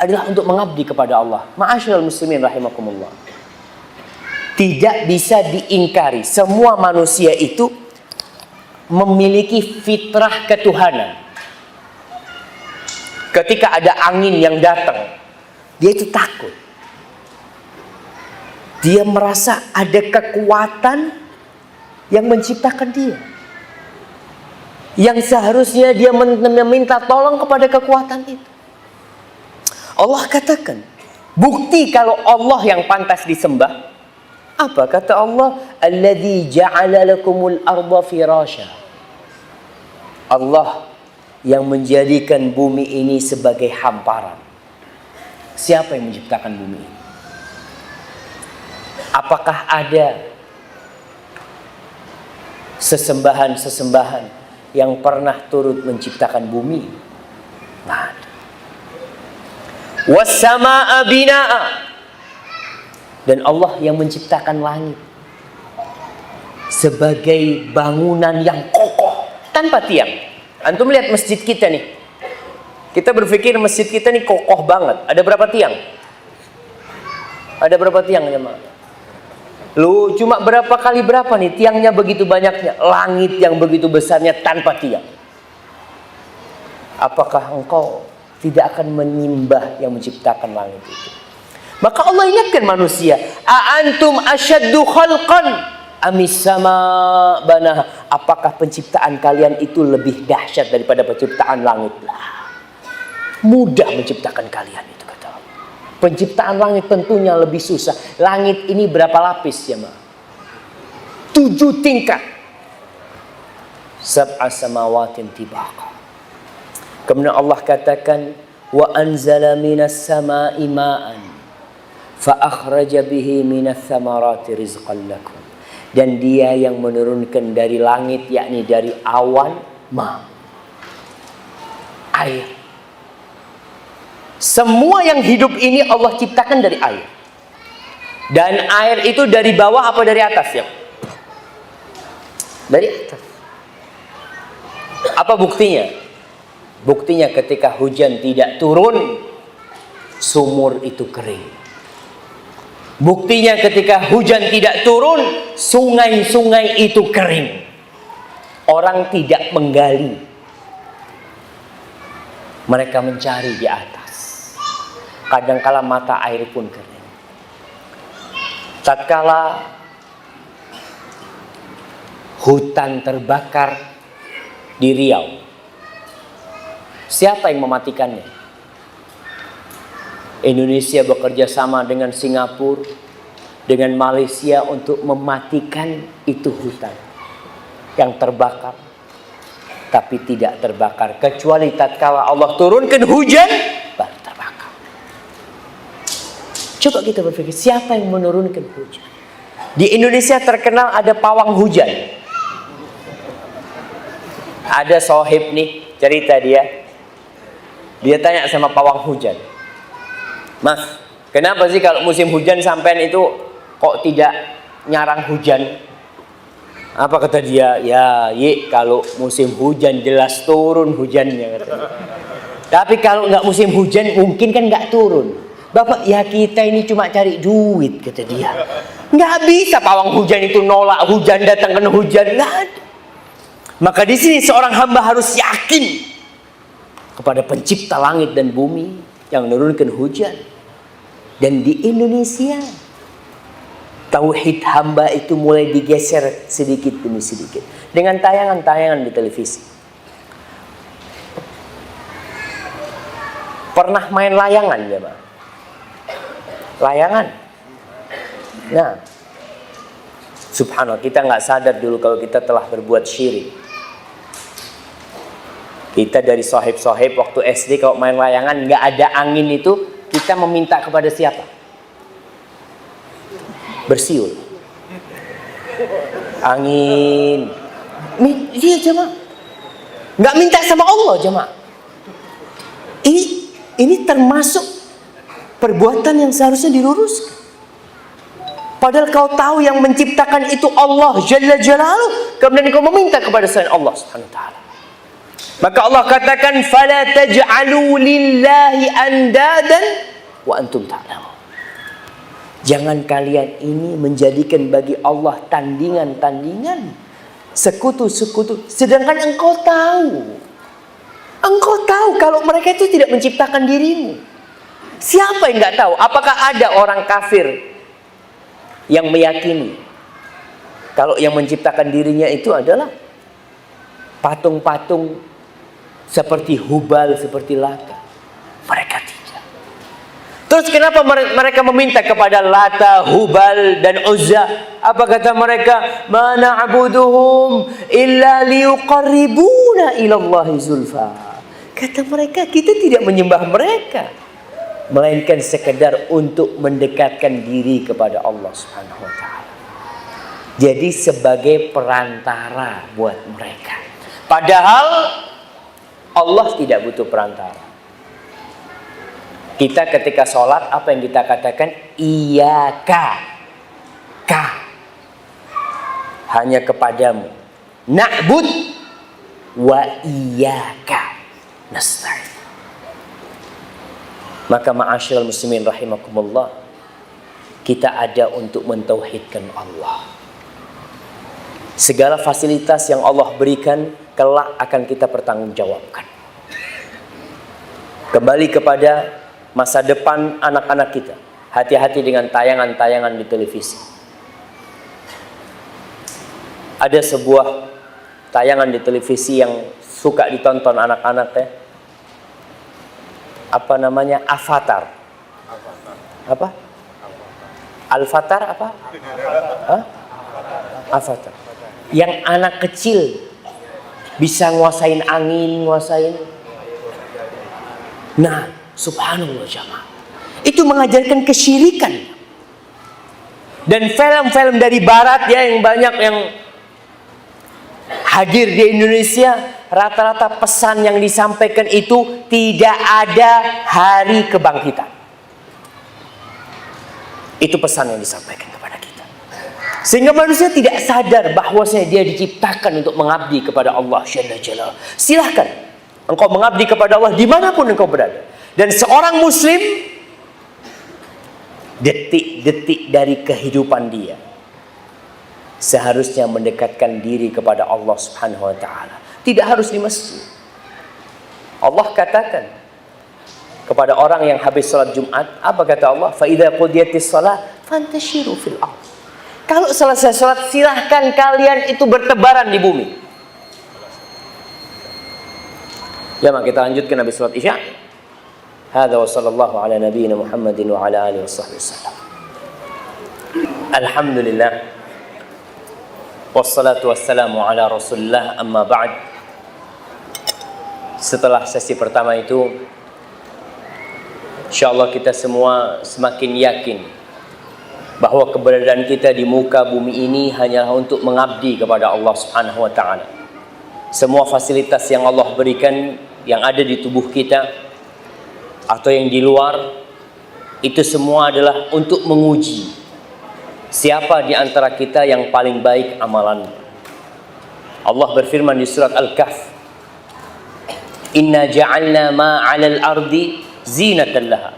adalah untuk mengabdi kepada Allah. Ma'asyiral muslimin rahimakumullah. Tidak bisa diingkari, semua manusia itu memiliki fitrah ketuhanan. Ketika ada angin yang datang, dia itu takut. Dia merasa ada kekuatan yang menciptakan dia, yang seharusnya dia meminta tolong kepada kekuatan itu. Allah katakan, bukti kalau Allah yang pantas disembah. Apa kata Allah? Alladzi ja'ala lakumul arda firasya. Allah yang menjadikan bumi ini sebagai hamparan. Siapa yang menciptakan bumi ini? Apakah ada sesembahan-sesembahan yang pernah turut menciptakan bumi? Nggak ada. Was-samaa'a binaa'a. Dan Allah yang menciptakan langit sebagai bangunan yang kokoh tanpa tiang. Antum lihat masjid kita nih. Kita berpikir masjid kita nih kokoh banget. Ada berapa tiang? Ada berapa tiang ya, Mak? Lu cuma berapa kali berapa nih tiangnya begitu banyaknya, langit yang begitu besarnya tanpa tiang. Apakah engkau tidak akan menyembah yang menciptakan langit itu? Maka Allah ingatkan manusia, a antum asyaddu khalqan amis sama banah. Apakah penciptaan kalian itu lebih dahsyat daripada penciptaan langit? Mudah menciptakan kalian itu, kata Allah. Penciptaan langit tentunya lebih susah. Langit ini berapa lapis ya, Ma? 7 tingkat. Sab'a samawatin tibaqa. Kemudian Allah katakan, wa anzala minas sama'i ma'an fa akhraja bihi minas thamarati rizqan lakum. Dan dia yang menurunkan dari langit, yakni dari awan, air. Semua yang hidup ini Allah ciptakan dari air. Dan air itu dari bawah apa dari atas ya? Dari atas. Apa buktinya? Buktinya ketika hujan tidak turun, sumur itu kering. Buktinya ketika hujan tidak turun, sungai-sungai itu kering. Orang tidak menggali. Mereka mencari di atas. Kadangkala mata air pun kering. tatkala hutan terbakar di Riau, siapa yang mematikannya? Indonesia bekerja sama dengan Singapura, dengan Malaysia untuk mematikan itu hutan yang terbakar. Tapi tidak terbakar kecuali tatkala Allah turunkan hujan baru terbakar. Coba kita berpikir, siapa yang menurunkan hujan? Di Indonesia terkenal ada pawang hujan. Ada sohib nih, cerita dia. Dia tanya sama pawang hujan, "Mas, kenapa sih kalau musim hujan sampean itu kok tidak nyarang hujan?" Apa kata dia? "Ya, kalau musim hujan jelas turun hujannya," katanya. "Tapi kalau nggak musim hujan mungkin kan nggak turun." "Bapak, ya kita ini cuma cari duit," kata dia. Nggak bisa pawang hujan itu nolak hujan, datangkan hujan, nggak ada. Maka di sini seorang hamba harus yakin kepada pencipta langit dan bumi yang menurunkan hujan. Dan di Indonesia tauhid hamba itu mulai digeser sedikit demi sedikit dengan tayangan-tayangan di televisi. Pernah main layangan ya, Pak? Layangan. Nah, subhanallah, kita nggak sadar dulu kalau kita telah berbuat syirik. Kita dari sohib-sohib waktu SD kalau main layangan nggak ada angin itu, kita meminta kepada siapa? Bersiul. Angin. Dia jemaah. Nggak minta sama Allah jemaah. Ini termasuk perbuatan yang seharusnya diluruskan. Padahal kau tahu yang menciptakan itu Allah Jalla Jalaluh, kemudian kau meminta kepada selain Allah Subhanahu wa taala. Maka Allah katakan, "Fala taj'alu lillahi andadan wa antum ta'lamun." Jangan kalian ini menjadikan bagi Allah tandingan-tandingan, sekutu-sekutu, sedangkan engkau tahu. Engkau tahu kalau mereka itu tidak menciptakan dirimu. Siapa yang nggak tahu? Apakah ada orang kafir yang meyakini kalau yang menciptakan dirinya itu adalah patung-patung seperti Hubal, seperti Lata? Mereka tidak. Terus kenapa mereka meminta kepada Lata, Hubal, dan Uzza? Apa kata mereka? "Ma na'buduhum illa liyuqarribuna ilallahi zulfa." Kata mereka, kita tidak menyembah mereka, melainkan sekedar untuk mendekatkan diri kepada Allah Subhanahu wa taala. Jadi sebagai perantara buat mereka. Padahal Allah tidak butuh perantara. Kita ketika sholat, apa yang kita katakan? Iyyaka, ka, hanya kepadamu. Na'bud wa iyyaka nasta'in. Maka ma'asyiral muslimin rahimakumullah, kita ada untuk mentauhidkan Allah. Segala fasilitas yang Allah berikan kelak akan kita pertanggungjawabkan. Kembali kepada masa depan anak-anak kita. Hati-hati dengan tayangan-tayangan di televisi. Ada sebuah tayangan di televisi yang suka ditonton anak-anak ya. Apa namanya? Avatar. Apa? Al-Fatar apa? Hah? Avatar. Yang anak kecil bisa nguasain angin, nguasain. Nah, subhanallah jamaah. Itu mengajarkan kesyirikan. Dan film-film dari barat ya yang banyak yang hadir di Indonesia, rata-rata pesan yang disampaikan itu tidak ada hari kebangkitan. Itu pesan yang disampaikan kepada kita. Sehingga manusia tidak sadar bahwasanya dia diciptakan untuk mengabdi kepada Allah Jalla Jalaluhu. Silahkan engkau mengabdi kepada Allah dimanapun engkau berada. Dan seorang muslim, detik-detik dari kehidupan dia seharusnya mendekatkan diri kepada Allah Subhanahu wa taala. Tidak harus di masjid. Allah katakan kepada orang yang habis salat Jumat, apa kata Allah? "Fa idza qudiyatis shalah fantashiru fil ardh. Kalau selesai sholat, silahkan kalian itu bertebaran di bumi. Ya, maka kita lanjutkan habis sholat isya. Hadza wa sallallahu ala nabiyyina Muhammadin wa ala alihi wasallam. Alhamdulillah. Wassalatu wassalamu ala Rasulillah, amma ba'd. Setelah sesi pertama itu, insyaallah kita semua semakin yakin bahwa keberadaan kita di muka bumi ini hanyalah untuk mengabdi kepada Allah Subhanahu wa taala. Semua fasilitas yang Allah berikan yang ada di tubuh kita atau yang di luar, itu semua adalah untuk menguji siapa di antara kita yang paling baik amalannya. Allah berfirman di surat Al-Kahf, "Inna ja'alna ma 'alal ardi zinatan laha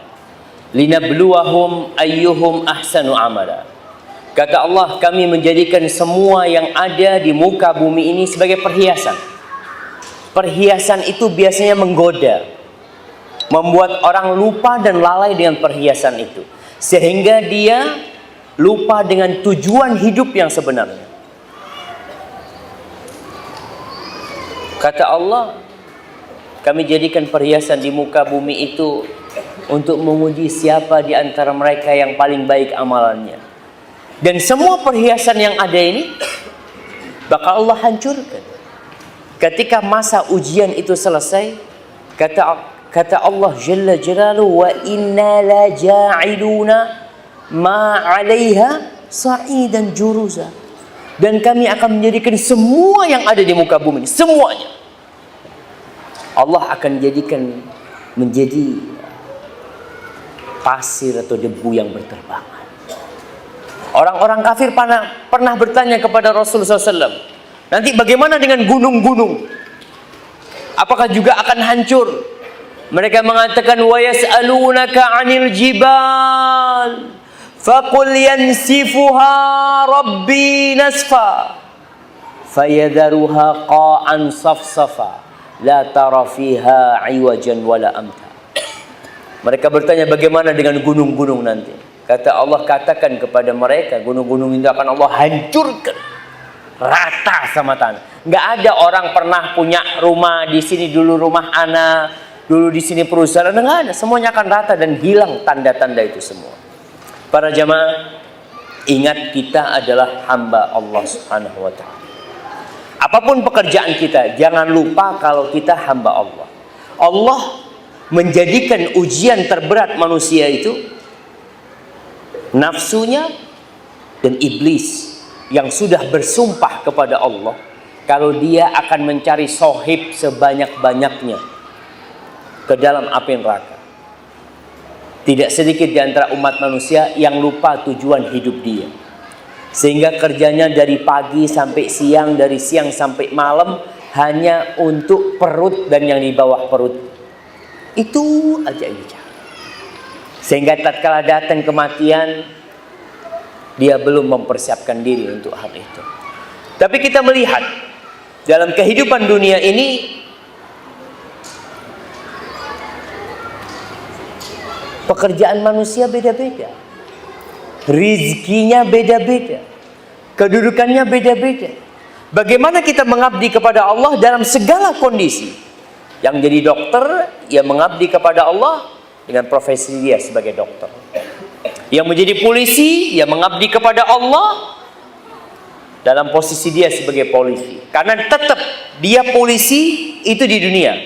linabluwahum ayyuhum ahsanu amala." Kata Allah, kami menjadikan semua yang ada di muka bumi ini sebagai perhiasan. Perhiasan itu biasanya menggoda, membuat orang lupa dan lalai dengan perhiasan itu, sehingga dia lupa dengan tujuan hidup yang sebenarnya. Kata Allah, kami jadikan perhiasan di muka bumi itu untuk menguji siapa di antara mereka yang paling baik amalannya. Dan semua perhiasan yang ada ini bakal Allah hancurkan ketika masa ujian itu selesai. Kata Allah Jalla Jalaluhu, "Wa inna la ja'iluna ma 'alaiha sa'idan juruza." Dan kami akan menjadikan semua yang ada di muka bumi ini, semuanya Allah akan jadikan menjadi pasir atau debu yang berterbangan. Orang-orang kafir pernah bertanya kepada Rasulullah SAW, nanti bagaimana dengan gunung-gunung? Apakah juga akan hancur? Mereka mengatakan, wa yas'alunaka 'anil jibal faqul yansifuha rabbi nasfa fayadharuha qa'an safsafa la tara fiha 'iwajan wala amta. Mereka bertanya, bagaimana dengan gunung-gunung nanti? Kata Allah, katakan kepada mereka, gunung-gunung itu akan Allah hancurkan rata sama tanah. Nggak ada orang pernah punya rumah di sini dulu, rumah ana dulu di sini perusahaan, nggak ada. Semuanya akan rata dan hilang tanda-tanda itu semua. Para jamaah, ingat kita adalah hamba Allah Subhanahu wa taala. Apapun pekerjaan kita, jangan lupa kalau kita hamba Allah. Allah menjadikan ujian terberat manusia itu nafsunya dan iblis yang sudah bersumpah kepada Allah kalau dia akan mencari sohib sebanyak-banyaknya ke dalam api neraka. Tidak sedikit di antara umat manusia yang lupa tujuan hidup dia, sehingga kerjanya dari pagi sampai siang, dari siang sampai malam hanya untuk perut dan yang di bawah perut. Itu aja bicara. Sehingga tatkala datang kematian, dia belum mempersiapkan diri untuk hal itu. Tapi kita melihat dalam kehidupan dunia ini, pekerjaan manusia beda-beda, rizkinya beda-beda, kedudukannya beda-beda. Bagaimana kita mengabdi kepada Allah dalam segala kondisi? Yang jadi dokter, ia mengabdi kepada Allah dengan profesi dia sebagai dokter. Yang menjadi polisi, ia mengabdi kepada Allah dalam posisi dia sebagai polisi. Karena tetap dia polisi itu di dunia.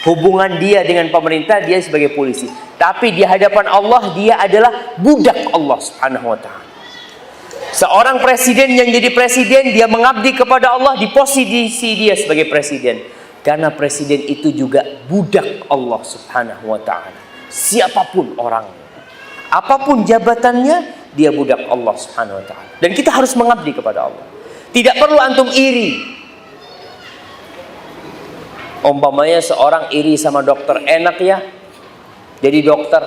Hubungan dia dengan pemerintah, dia sebagai polisi. Tapi di hadapan Allah, dia adalah budak Allah Subhanahu wa ta'ala. Seorang presiden yang jadi presiden, dia mengabdi kepada Allah di posisi dia sebagai presiden. Karena presiden itu juga budak Allah Subhanahu wa ta'ala. Siapapun orangnya, apapun jabatannya, dia budak Allah Subhanahu wa ta'ala. Dan kita harus mengabdi kepada Allah. Tidak perlu antum iri. Umpamanya seorang iri sama dokter, enak ya jadi dokter,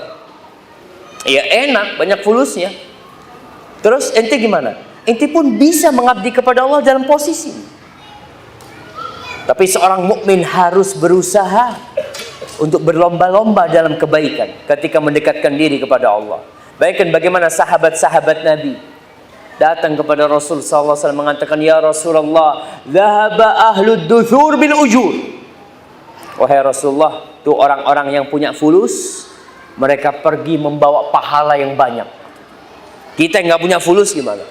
ya enak, banyak fulusnya. Terus ente gimana? Ente pun bisa mengabdi kepada Allah dalam posisi. Tapi seorang mukmin harus berusaha untuk berlomba-lomba dalam kebaikan ketika mendekatkan diri kepada Allah. Bayangkan bagaimana sahabat-sahabat Nabi datang kepada Rasul sallallahu alaihi wasallam mengatakan, "Ya Rasulullah, dhahaba ahlud duthur bil ujur." Wahai Rasulullah, tuh orang-orang yang punya fulus, mereka pergi membawa pahala yang banyak. Kita yang nggak punya fulus gimana?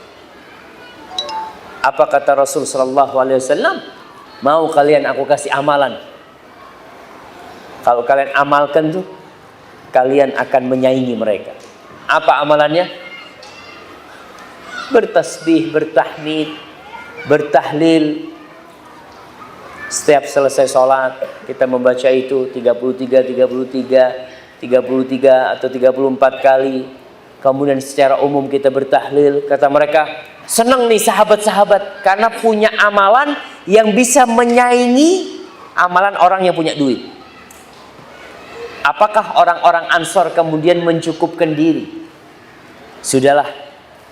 Apa kata Rasul sallallahu alaihi wasallam? Mau kalian aku kasih amalan? Kalau kalian amalkan tuh, kalian akan menyaingi mereka. Apa amalannya? Bertasbih, bertahmid, bertahlil. Setiap selesai sholat kita membaca itu 33 atau 34 kali. Kemudian secara umum kita bertahlil. Kata mereka, senang nih sahabat-sahabat karena punya amalan yang bisa menyaingi amalan orang yang punya duit. Apakah orang-orang Ansor kemudian mencukupkan diri? Sudahlah,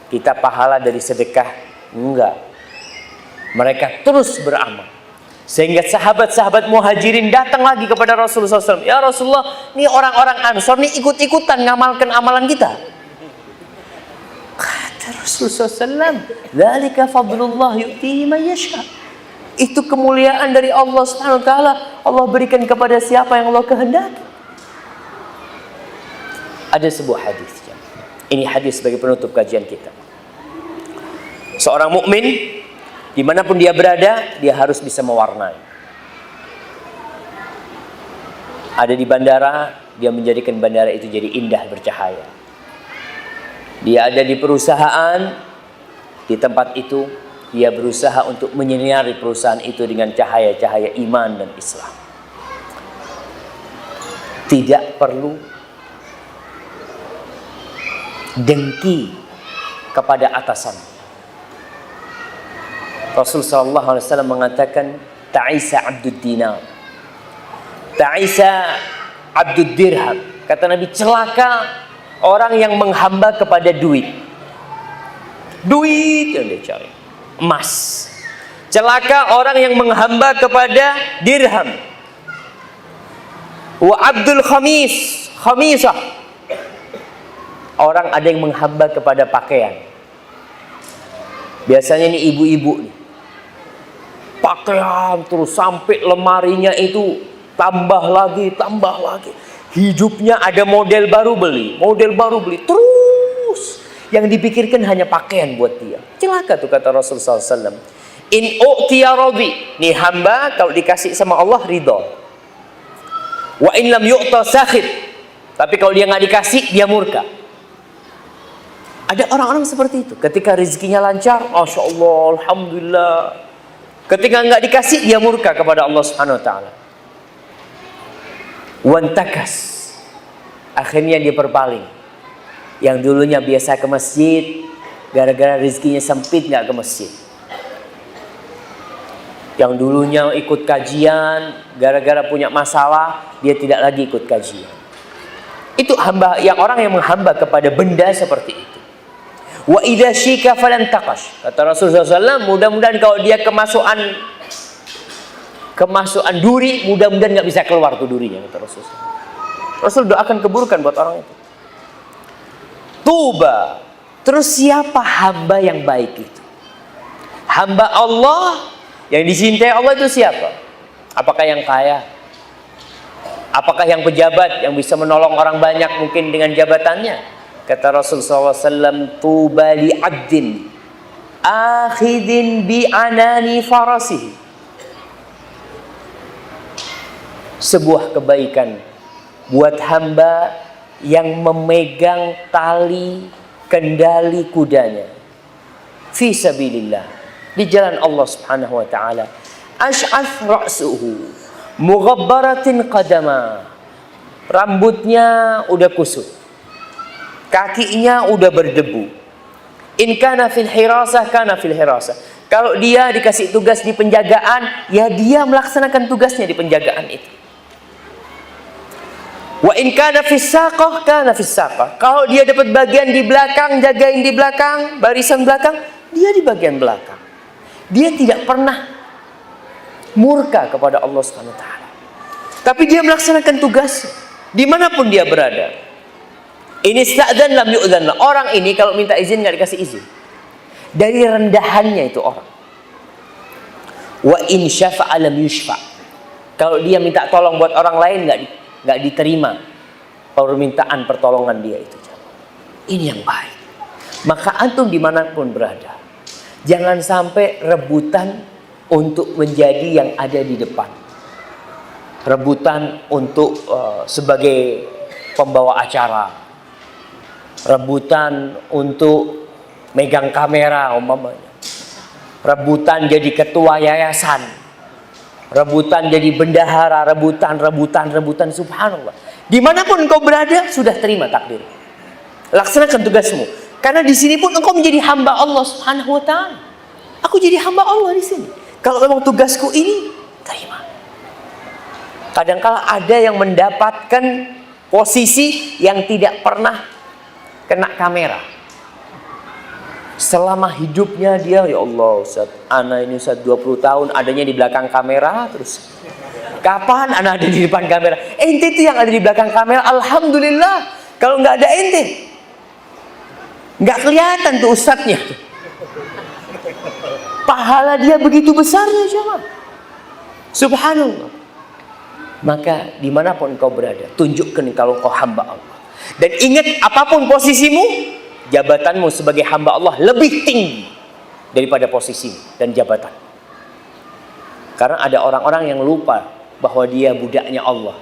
kita pahala dari sedekah. Enggak. Mereka terus beramal. Sehingga sahabat-sahabat Muhajirin datang lagi kepada Rasulullah SAW. Ya Rasulullah, ini orang-orang Ansor nih ikut-ikutan ngamalkan amalan kita. Kata Rasulullah SAW, "Dzalika fadlullah yu'tihi man yasha." Itu kemuliaan dari Allah Subhanahu wa taala. Allah berikan kepada siapa yang Allah kehendaki. Ada sebuah hadis. Ini hadis sebagai penutup kajian kita. Seorang mukmin dimanapun dia berada, dia harus bisa mewarnai. Ada di bandara, dia menjadikan bandara itu jadi indah bercahaya. Dia ada di perusahaan, di tempat itu dia berusaha untuk menyinari perusahaan itu dengan cahaya-cahaya iman dan Islam. Tidak perlu dengki kepada atasan. Rasul sallallahu alaihi wasallam mengatakan, "Ta'isa 'abdud dinar, ta'isa 'abdud dirham." Kata Nabi, celaka orang yang menghamba kepada duit. Duit yang dia cari, emas. Celaka orang yang menghamba kepada dirham. Wa 'abdul khamis, khamisah. Orang ada yang menghamba kepada pakaian. Biasanya ini ibu-ibu nih. Pakaian terus sampai lemarinya itu tambah lagi. Hidupnya ada model baru beli. Terus yang dipikirkan hanya pakaian buat dia. Celaka tuh kata Rasulullah SAW. In u'tiya radi. Nih hamba kalau dikasih sama Allah ridho. Wa in lam yu'ta sakhit. Tapi kalau dia nggak dikasih, dia murka. Ada orang-orang seperti itu. Ketika rezekinya lancar, Masya Allah, Alhamdulillah. Ketika nggak dikasih, dia murka kepada Allah Subhanahu Wa Taala. Wantakas. Akhirnya dia berpaling. Yang dulunya biasa ke masjid, gara-gara rezekinya sempit nggak ke masjid. Yang dulunya ikut kajian, gara-gara punya masalah, dia tidak lagi ikut kajian. Itu hamba, yang orang yang menghamba kepada benda seperti itu. Wa idza syika falan taqash. Kata Rasulullah SAW, mudah-mudahan kalau dia kemasukan duri, mudah-mudahan nggak bisa keluar tuh durinya, kata Rasulullah. Rasul doakan keburukan buat orang itu. Tuba. Terus siapa hamba yang baik itu? Hamba Allah yang dicintai Allah itu siapa? Apakah yang kaya? Apakah yang pejabat yang bisa menolong orang banyak mungkin dengan jabatannya? Kata Rasulullah SAW, tuba li abdin akhidin bi anani farasihi. Sebuah kebaikan buat hamba yang memegang tali kendali kudanya fi sabilillah, di jalan Allah Subhanahu wa taala. Ash'ath ra'suhu mughabbaratin qadama. Rambutnya udah kusut, kakinya udah berdebu. In kana fil hirasah kana fil hirasah. Kalau dia dikasih tugas di penjagaan, ya dia melaksanakan tugasnya di penjagaan itu. Wa in kana fis saqah kana fis saqah. Kalau dia dapat bagian di belakang, jagain di belakang, barisan belakang, dia di bagian belakang. Dia tidak pernah murka kepada Allah Subhanahu wa taala. Tapi dia melaksanakan tugas dimanapun dia berada. Ini sta'dzan lam yu'dzan. Orang ini kalau minta izin nggak dikasih izin. Dari rendahannya itu orang. Wa in syafa'a lam yushfa'. Kalau dia minta tolong buat orang lain nggak diterima permintaan pertolongan dia itu. Ini yang baik. Maka antum dimanapun berada, jangan sampai rebutan untuk menjadi yang ada di depan. Rebutan untuk sebagai pembawa acara. Rebutan untuk megang kamera umpamanya. Rebutan jadi ketua yayasan. Rebutan jadi bendahara, rebutan, subhanallah. Dimanapun engkau berada, sudah terima takdir. Laksanakan tugasmu. Karena di sini pun engkau menjadi hamba Allah Subhanahu wa ta'ala. Aku jadi hamba Allah di sini. Kalau memang tugasku ini, terima. Kadang-kala ada yang mendapatkan posisi yang tidak pernah kena kamera. Selama hidupnya dia, ya Allah Ustaz, ana ini Ustaz 20 tahun adanya di belakang kamera terus. Kapan ana ada di depan kamera? Ente itu yang ada di belakang kamera, alhamdulillah. Kalau nggak ada ente, nggak kelihatan tuh ustadznya. Pahala dia begitu besarnya jemaah. Subhanallah. Maka dimanapun kau berada, tunjukkan kalau kau hamba Allah. Dan ingat, apapun posisimu, jabatanmu sebagai hamba Allah lebih tinggi daripada posisimu dan jabatan. Karena ada orang-orang yang lupa bahwa dia budaknya Allah.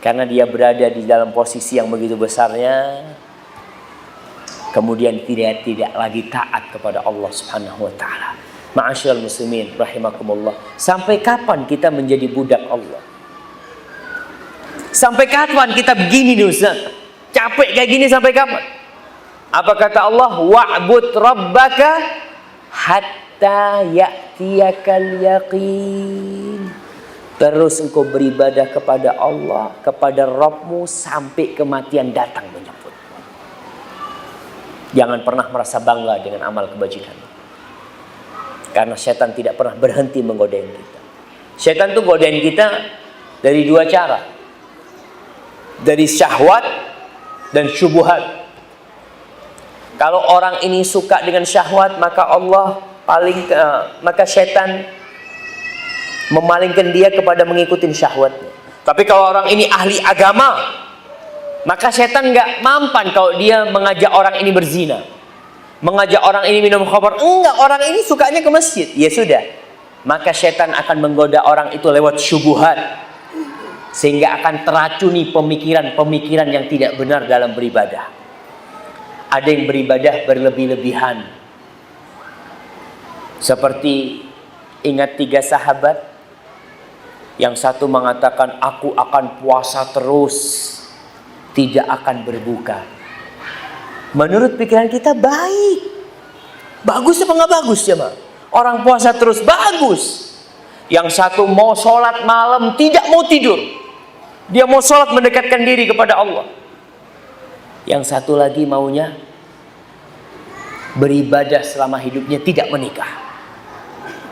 Karena dia berada di dalam posisi yang begitu besarnya, kemudian tidak lagi taat kepada Allah Subhanahu wa taala. Ma'asyiral muslimin rahimakumullah. Sampai kapan kita menjadi budak Allah? Sampai kapan kita begini nih Ustaz? Capek kayak gini sampai kapan? Apa kata Allah? Wa'bud rabbaka hatta ya'tiyakal yaqin. Terus engkau beribadah kepada Allah, kepada Rabbmu sampai kematian datang menyebut. Jangan pernah merasa bangga dengan amal kebajikan. Karena setan tidak pernah berhenti menggodain kita. Setan tuh godain kita dari dua cara. Dari syahwat dan syubhat. Kalau orang ini suka dengan syahwat, maka maka setan memalingkan dia kepada mengikuti syahwatnya. Tapi kalau orang ini ahli agama, maka setan nggak mampan kalau dia mengajak orang ini berzina, mengajak orang ini minum khamar. Enggak, orang ini sukanya ke masjid. Ya sudah, maka setan akan menggoda orang itu lewat syubhat, sehingga akan teracuni pemikiran-pemikiran yang tidak benar dalam beribadah. Ada yang beribadah berlebih-lebihan. Seperti ingat 3 sahabat. Yang satu mengatakan, aku akan puasa terus, tidak akan berbuka. Menurut pikiran kita baik. Bagus apa nggak bagus ya, Ma? Orang puasa terus bagus. Yang satu mau sholat malam, tidak mau tidur. Dia mau sholat mendekatkan diri kepada Allah. Yang satu lagi maunya beribadah selama hidupnya, tidak menikah.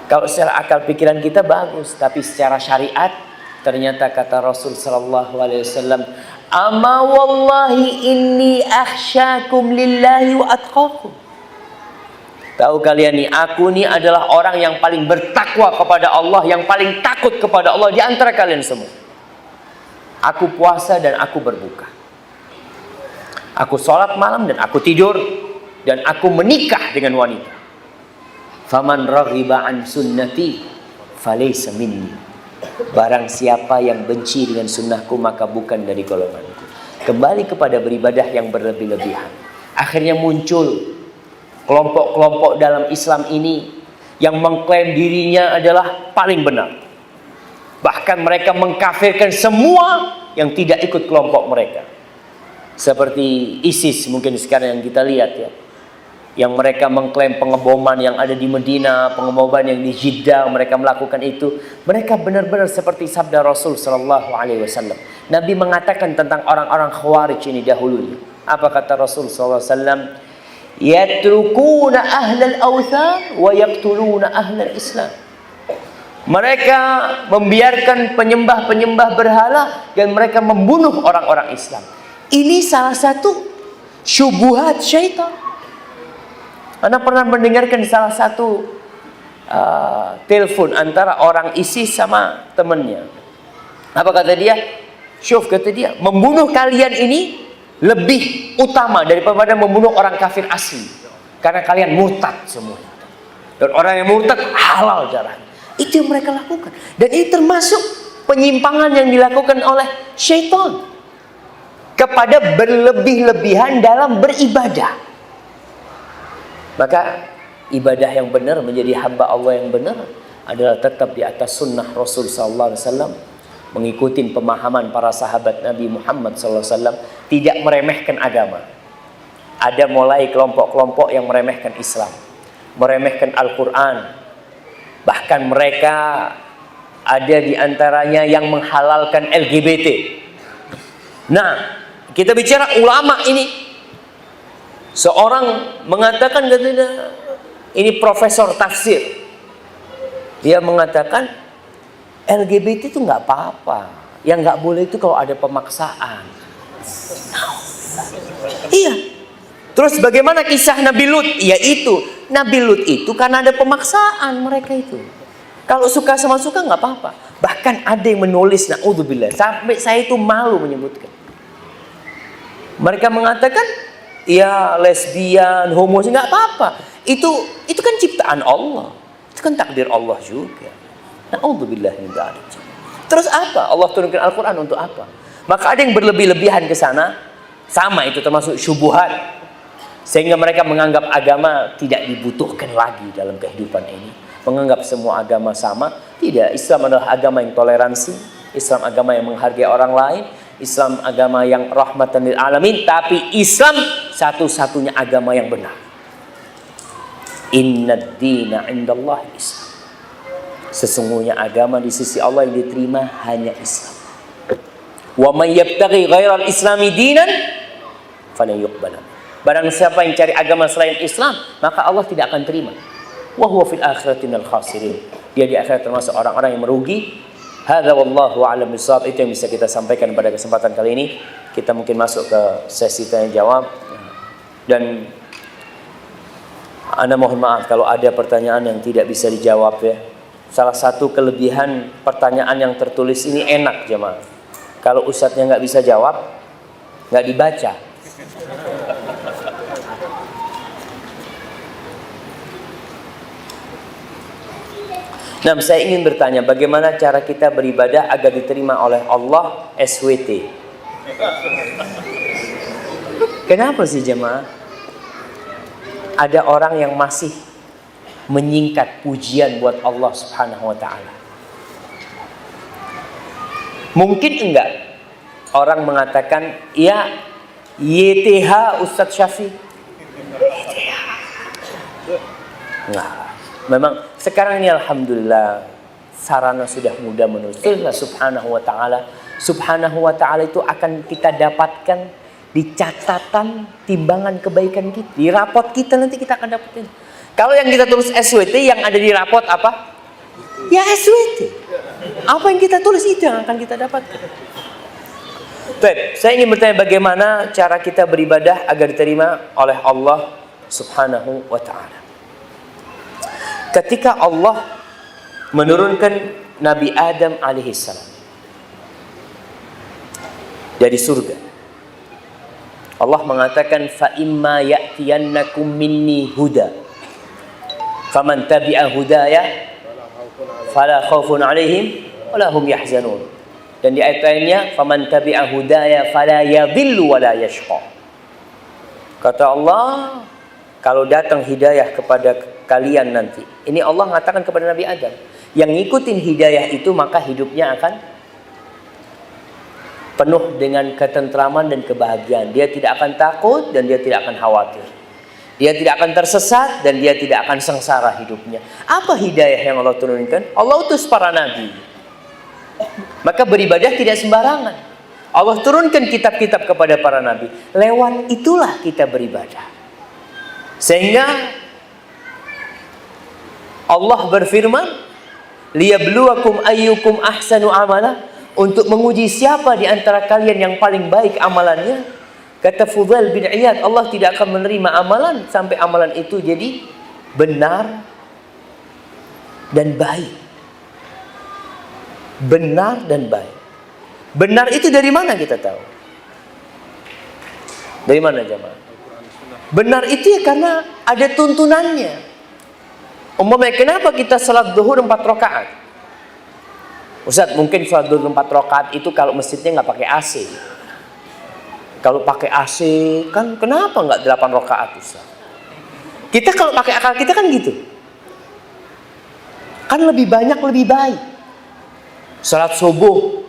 Kalau secara akal pikiran kita bagus, tapi secara syariat ternyata kata Rasul sallallahu alaihi wasallam, "Ama wallahi inni akhsyakum lillahi wa atqakum." Tahu kalian nih, aku nih adalah orang yang paling bertakwa kepada Allah, yang paling takut kepada Allah di antara kalian semua. Aku puasa dan aku berbuka. Aku sholat malam dan aku tidur. Dan aku menikah dengan wanita. Faman raghiba an sunnati falaysa minni. Barang siapa yang benci dengan sunnahku, maka bukan dari golonganku. Kembali kepada beribadah yang berlebih-lebihan. Akhirnya muncul kelompok-kelompok dalam Islam ini yang mengklaim dirinya adalah paling benar. Bahkan mereka mengkafirkan semua yang tidak ikut kelompok mereka. Seperti ISIS mungkin sekarang yang kita lihat ya. Yang mereka mengklaim pengeboman yang ada di Medina, pengeboman yang di Jeddah, mereka melakukan itu. Mereka benar-benar seperti sabda Rasul sallallahu alaihi wasallam. Nabi mengatakan tentang orang-orang Khawarij ini dahulunya. Apa kata Rasul sallallahu alaihi wasallam? Yatrukuna ahlal awthan wa yaqtuluna ahlal Islam. Mereka membiarkan penyembah-penyembah berhala dan mereka membunuh orang-orang Islam. Ini salah satu syubhat syaitan. Anda pernah mendengarkan salah satu telepon antara orang ISIS sama temannya. Apa kata dia? Syuf, kata dia, membunuh kalian ini lebih utama daripada membunuh orang kafir asli. Karena kalian murtad semua. Dan orang yang murtad halal darahnya. Itu yang mereka lakukan. Dan ini termasuk penyimpangan yang dilakukan oleh syaitan kepada berlebih-lebihan dalam beribadah. Maka ibadah yang benar, menjadi hamba Allah yang benar adalah tetap di atas sunnah Rasul sallallahu alaihi wasallam, mengikuti pemahaman para sahabat Nabi Muhammad sallallahu alaihi wasallam, tidak meremehkan agama. Ada mulai kelompok-kelompok yang meremehkan Islam, meremehkan Al-Quran. Bahkan mereka ada di antaranya yang menghalalkan LGBT. Nah, kita bicara ulama ini. Seorang mengatakan, katanya, ini profesor tafsir. Dia mengatakan LGBT itu nggak apa-apa. Yang nggak boleh itu kalau ada pemaksaan. Iya. Terus bagaimana kisah Nabi Lut? Yaitu Nabi Lut itu karena ada pemaksaan mereka itu. Kalau suka sama suka nggak apa-apa. Bahkan ada yang menulis, naudzubillah, sampai saya itu malu menyebutkan. Mereka mengatakan, ya lesbian, homo, nggak apa-apa. Itu kan ciptaan Allah. Itu kan takdir Allah juga. Naudzubillah min dzalik. Terus apa? Allah turunkan Al-Quran untuk apa? Maka ada yang berlebih-lebihan ke sana. Sama, itu termasuk syubhat. Sehingga mereka menganggap agama tidak dibutuhkan lagi dalam kehidupan ini. Menganggap semua agama sama. Tidak, Islam adalah agama yang toleransi. Islam agama yang menghargai orang lain. Islam agama yang rahmatan lil alamin. Tapi Islam satu-satunya agama yang benar. Innad dina indallahi Islam. Sesungguhnya agama di sisi Allah yang diterima hanya Islam. Wa may yabtaghi ghairal islami dinan falan yuqbal. Barang siapa yang cari agama selain Islam, maka Allah tidak akan terima. Wa huwa fil akhirati minal khasirin. Dia di akhirat termasuk orang-orang yang merugi. Hadza wallahu a'lam bishawab. Itu yang bisa kita sampaikan pada kesempatan kali ini. Kita mungkin masuk ke sesi tanya jawab. Dan Anda mohon maaf kalau ada pertanyaan yang tidak bisa dijawab ya. Salah satu kelebihan pertanyaan yang tertulis ini enak jemaah. Kalau ustadznya nggak bisa jawab, nggak dibaca. Nah, saya ingin bertanya, bagaimana cara kita beribadah agar diterima oleh Allah SWT? Kenapa sih jemaah? Ada orang yang masih menyingkat pujian buat Allah Subhanahu wa ta'ala. Mungkin enggak orang mengatakan, ya YTH Ustadz Syafi. YTH. Enggak. Memang sekarang ini alhamdulillah sarana sudah mudah menulislah Subhanahu wa ta'ala. Subhanahu wa ta'ala itu akan kita dapatkan di catatan timbangan kebaikan kita. Di rapot kita nanti kita akan dapetin. Kalau yang kita tulis SWT, yang ada di rapot apa? Ya SWT. Apa yang kita tulis itu yang akan kita dapatkan. Baik, saya ingin bertanya bagaimana cara kita beribadah agar diterima oleh Allah Subhanahu wa ta'ala. Ketika Allah menurunkan Nabi Adam alaihissalam dari surga, Allah mengatakan, fa imma ya'tiyannakum minni huda faman tabi'a hudaya fala khaufun 'alaihim wala hum yahzanun. Dan di ayat lainnya, faman tabi'a hudaya fala yadhillu wala yashqa. Kata Allah, kalau datang hidayah kepada kalian nanti, ini Allah mengatakan kepada Nabi Adam, yang ngikutin hidayah itu maka hidupnya akan penuh dengan ketentraman dan kebahagiaan. Dia tidak akan takut dan dia tidak akan khawatir. Dia tidak akan tersesat dan dia tidak akan sengsara hidupnya. Apa hidayah yang Allah turunkan? Allah utus para nabi. Maka beribadah tidak sembarangan. Allah turunkan kitab-kitab kepada para nabi. Lewat itulah kita beribadah. Sehingga Allah berfirman, liyabluwakum ayyukum ahsanu amala, untuk menguji siapa di antara kalian yang paling baik amalannya. Kata Fudail bin Iyad, Allah tidak akan menerima amalan sampai amalan itu jadi benar dan baik. Benar dan baik. Benar itu dari mana kita tahu? Dari mana jemaah? Benar itu ya karena ada tuntunannya. Umpamanya kenapa kita salat zuhur 4 rakaat? Ustaz, mungkin salat zuhur 4 rakaat itu kalau masjidnya nggak pakai AC. Kalau pakai AC kan kenapa nggak 8 rakaat Ustaz? Kita kalau pakai akal kita kan gitu. Kan lebih banyak lebih baik. Salat subuh,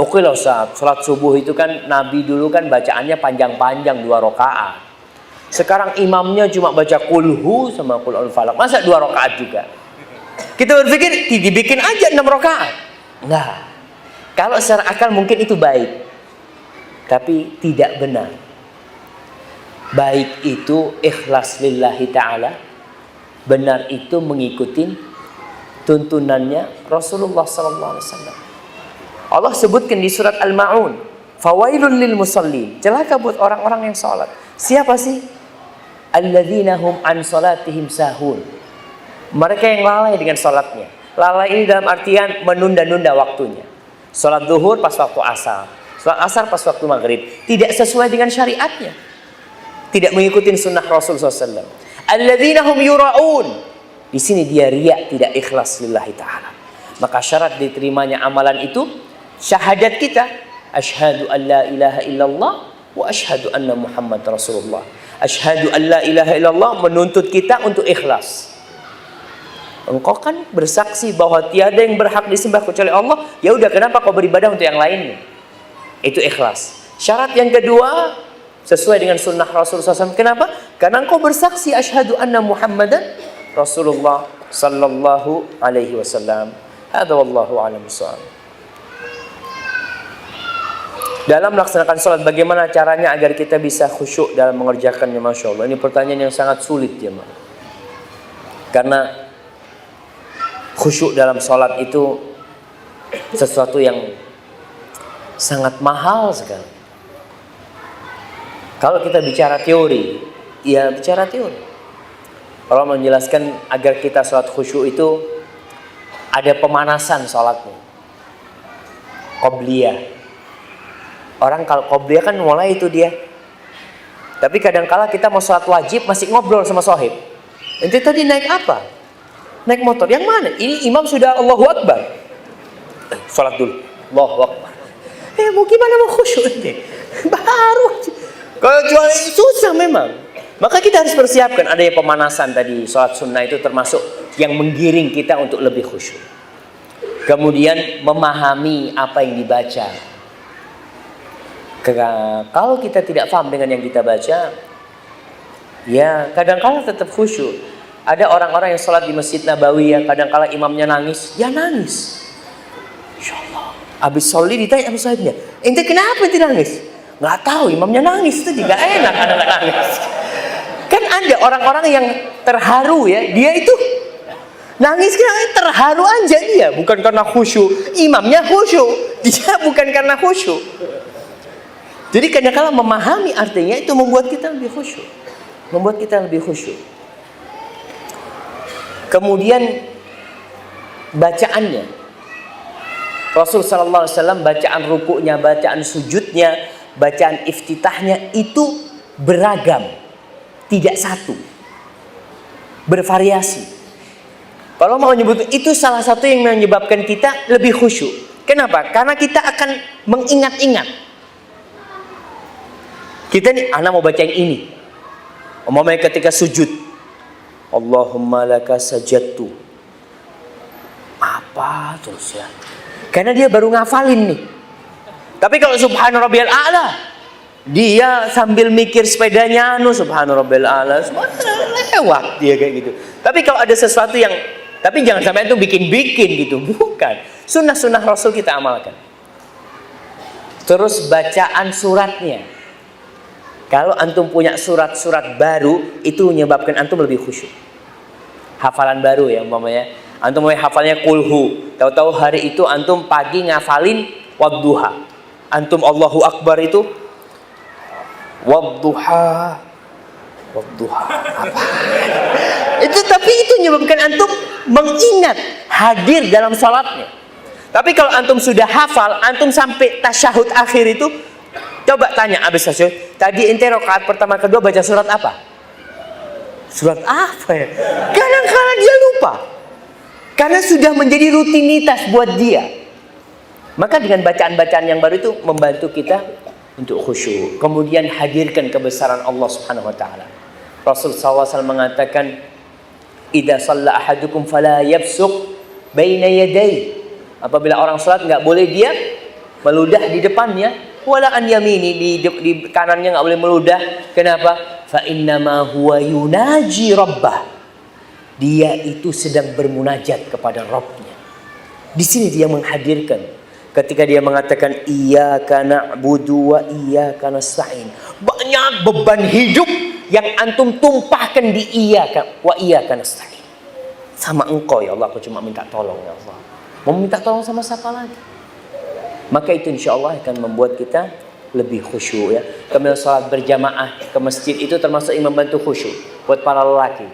oke lah Ustaz. Salat subuh itu kan Nabi dulu kan bacaannya panjang-panjang 2 rakaat. Sekarang imamnya cuma baca kulhu sama qul a'udzu falaq. Masa 2 rakaat juga? Kita berpikir dibikin aja 6 rakaat. Enggak. Kalau secara akal mungkin itu baik. Tapi tidak benar. Baik itu ikhlas lillahi ta'ala. Benar itu mengikuti tuntunannya Rasulullah SAW. Allah sebutkan di surat Al-Ma'un, fawailun lil musallin, celaka buat orang-orang yang salat. Siapa sih? Alladzina hum an salatihim sahun. Mereka yang lalai dengan salatnya. Lalai ini dalam artian menunda-nunda waktunya. Salat zuhur pas waktu asar, salat asar pas waktu maghrib, tidak sesuai dengan syariatnya, tidak mengikuti sunnah Rasul SAW. Alladzina hum yura'un. Di sini dia riya, tidak ikhlas lillahi ta'ala. Maka syarat diterimanya amalan itu syahadat kita, asyhadu an la ilaha illallah wa asyhadu anna Muhammad Rasulullah. Asyhadu an la ilaha illallah menuntut kita untuk ikhlas. Engkau kan bersaksi bahwa tiada yang berhak disembah kecuali Allah. Ya udah, kenapa kau beribadah untuk yang lainnya? Itu ikhlas. Syarat yang kedua sesuai dengan sunnah Rasulullah SAW. Kenapa? Karena engkau bersaksi asyhadu anna Muhammadan Rasulullah sallallahu alaihi wasallam. Hadza wallahu a'lam bissawab. Dalam melaksanakan salat, bagaimana caranya agar kita bisa khusyuk dalam mengerjakannya? Masya Allah, ini pertanyaan yang sangat sulit ya, Ma. Karena khusyuk dalam salat itu sesuatu yang sangat mahal sekali. Kalau kita bicara teori, ya bicara teori. Kalau menjelaskan agar kita salat khusyuk itu ada pemanasan salatnya. Qobliyah. Orang kalau qobliyah kan mulai itu dia. Tapi kadang-kala kita mau salat wajib masih ngobrol sama sohib. Ente tadi naik apa? Naik motor. Yang mana? Ini imam sudah Allahu Akbar. Salat dulu. Allahu Akbar. Mau gimana mau khusyuk ini? Baru. Kalau jual susah memang. Maka kita harus persiapkan adanya pemanasan tadi. Salat sunnah itu termasuk yang menggiring kita untuk lebih khusyuk. Kemudian memahami apa yang dibaca. Kalau kita tidak paham dengan yang kita baca, ya kadang-kala tetap khusyuk. Ada orang-orang yang salat di Masjid Nabawi, ya kadang-kala imamnya nangis, ya nangis. Insyaallah. Habis soli ditanya sama sahibnya, ente kenapa ente nangis? Nggak tahu, imamnya nangis itu juga enak ada nggak nangis. Kan ada orang-orang yang terharu ya, dia itu nangis karena terharu aja dia, bukan karena khusyuk. Imamnya khusyuk, dia bukan karena khusyuk. Jadi kadang-kala memahami artinya itu membuat kita lebih khusyuk, membuat kita lebih khusyuk. Kemudian bacaannya, Rasul Sallallahu Alaihi Wasallam bacaan rukuknya, bacaan sujudnya, bacaan iftitahnya itu beragam, tidak satu, bervariasi. Kalau mau menyebut itu salah satu yang menyebabkan kita lebih khusyuk. Kenapa? Karena kita akan mengingat-ingat. Kita nih, anak mau baca yang ini. Umpamanya ketika sujud, Allahumma laka sajadtu. Apa terus ya? Karena dia baru ngafalin nih. Tapi kalau subhana rabbiyal a'la, dia sambil mikir sepedanya subhana rabbiyal a'la, lewat dia kayak gitu. Tapi kalau ada sesuatu yang, tapi jangan sampai itu bikin-bikin gitu, bukan. Sunnah-sunnah Rasul kita amalkan. Terus bacaan suratnya. Kalau antum punya surat-surat baru, itu menyebabkan antum lebih khusyuk. Hafalan baru ya umpamanya. Antum mau hafalnya kulhu. Tahu-tahu hari itu antum pagi ngafalin wadduha. Antum Allahu Akbar itu Wadduha. Wadduha. Apa? Tapi itu menyebabkan antum mengingat, hadir dalam salatnya. Tapi kalau antum sudah hafal, antum sampai tasyahud akhir itu, coba tanya habis tasyahud, tadi ente rakaat pertama kedua baca surat apa? Surat apa ya? Kadang-kadang dia lupa. Karena sudah menjadi rutinitas buat dia. Maka dengan bacaan-bacaan yang baru itu membantu kita untuk khusyuk. Kemudian hadirkan kebesaran Allah Subhanahu wa taala. Rasul SAW mengatakan, "Idza shalla ahadukum fala yabsuq baina yaday." Apabila orang salat enggak boleh dia meludah di depannya, wala an yamini, di kanannya enggak boleh meludah. Kenapa? Fa innama huwa yunaji rabbah. Dia itu sedang bermunajat kepada Rabbnya. Di sini dia menghadirkan ketika dia mengatakan iyyaka na'budu wa iyyaka nasta'in. Banyak beban hidup yang antum tumpahkan di iyyaka wa iyyaka nasta'in. Sama engkau ya Allah, aku cuma minta tolong ya Allah. Mau minta tolong sama siapa lagi? Maka itu insya Allah akan membuat kita lebih khusyuk ya. Kemudian salat berjamaah ke masjid itu termasuk yang membantu khusyuk buat para lelaki.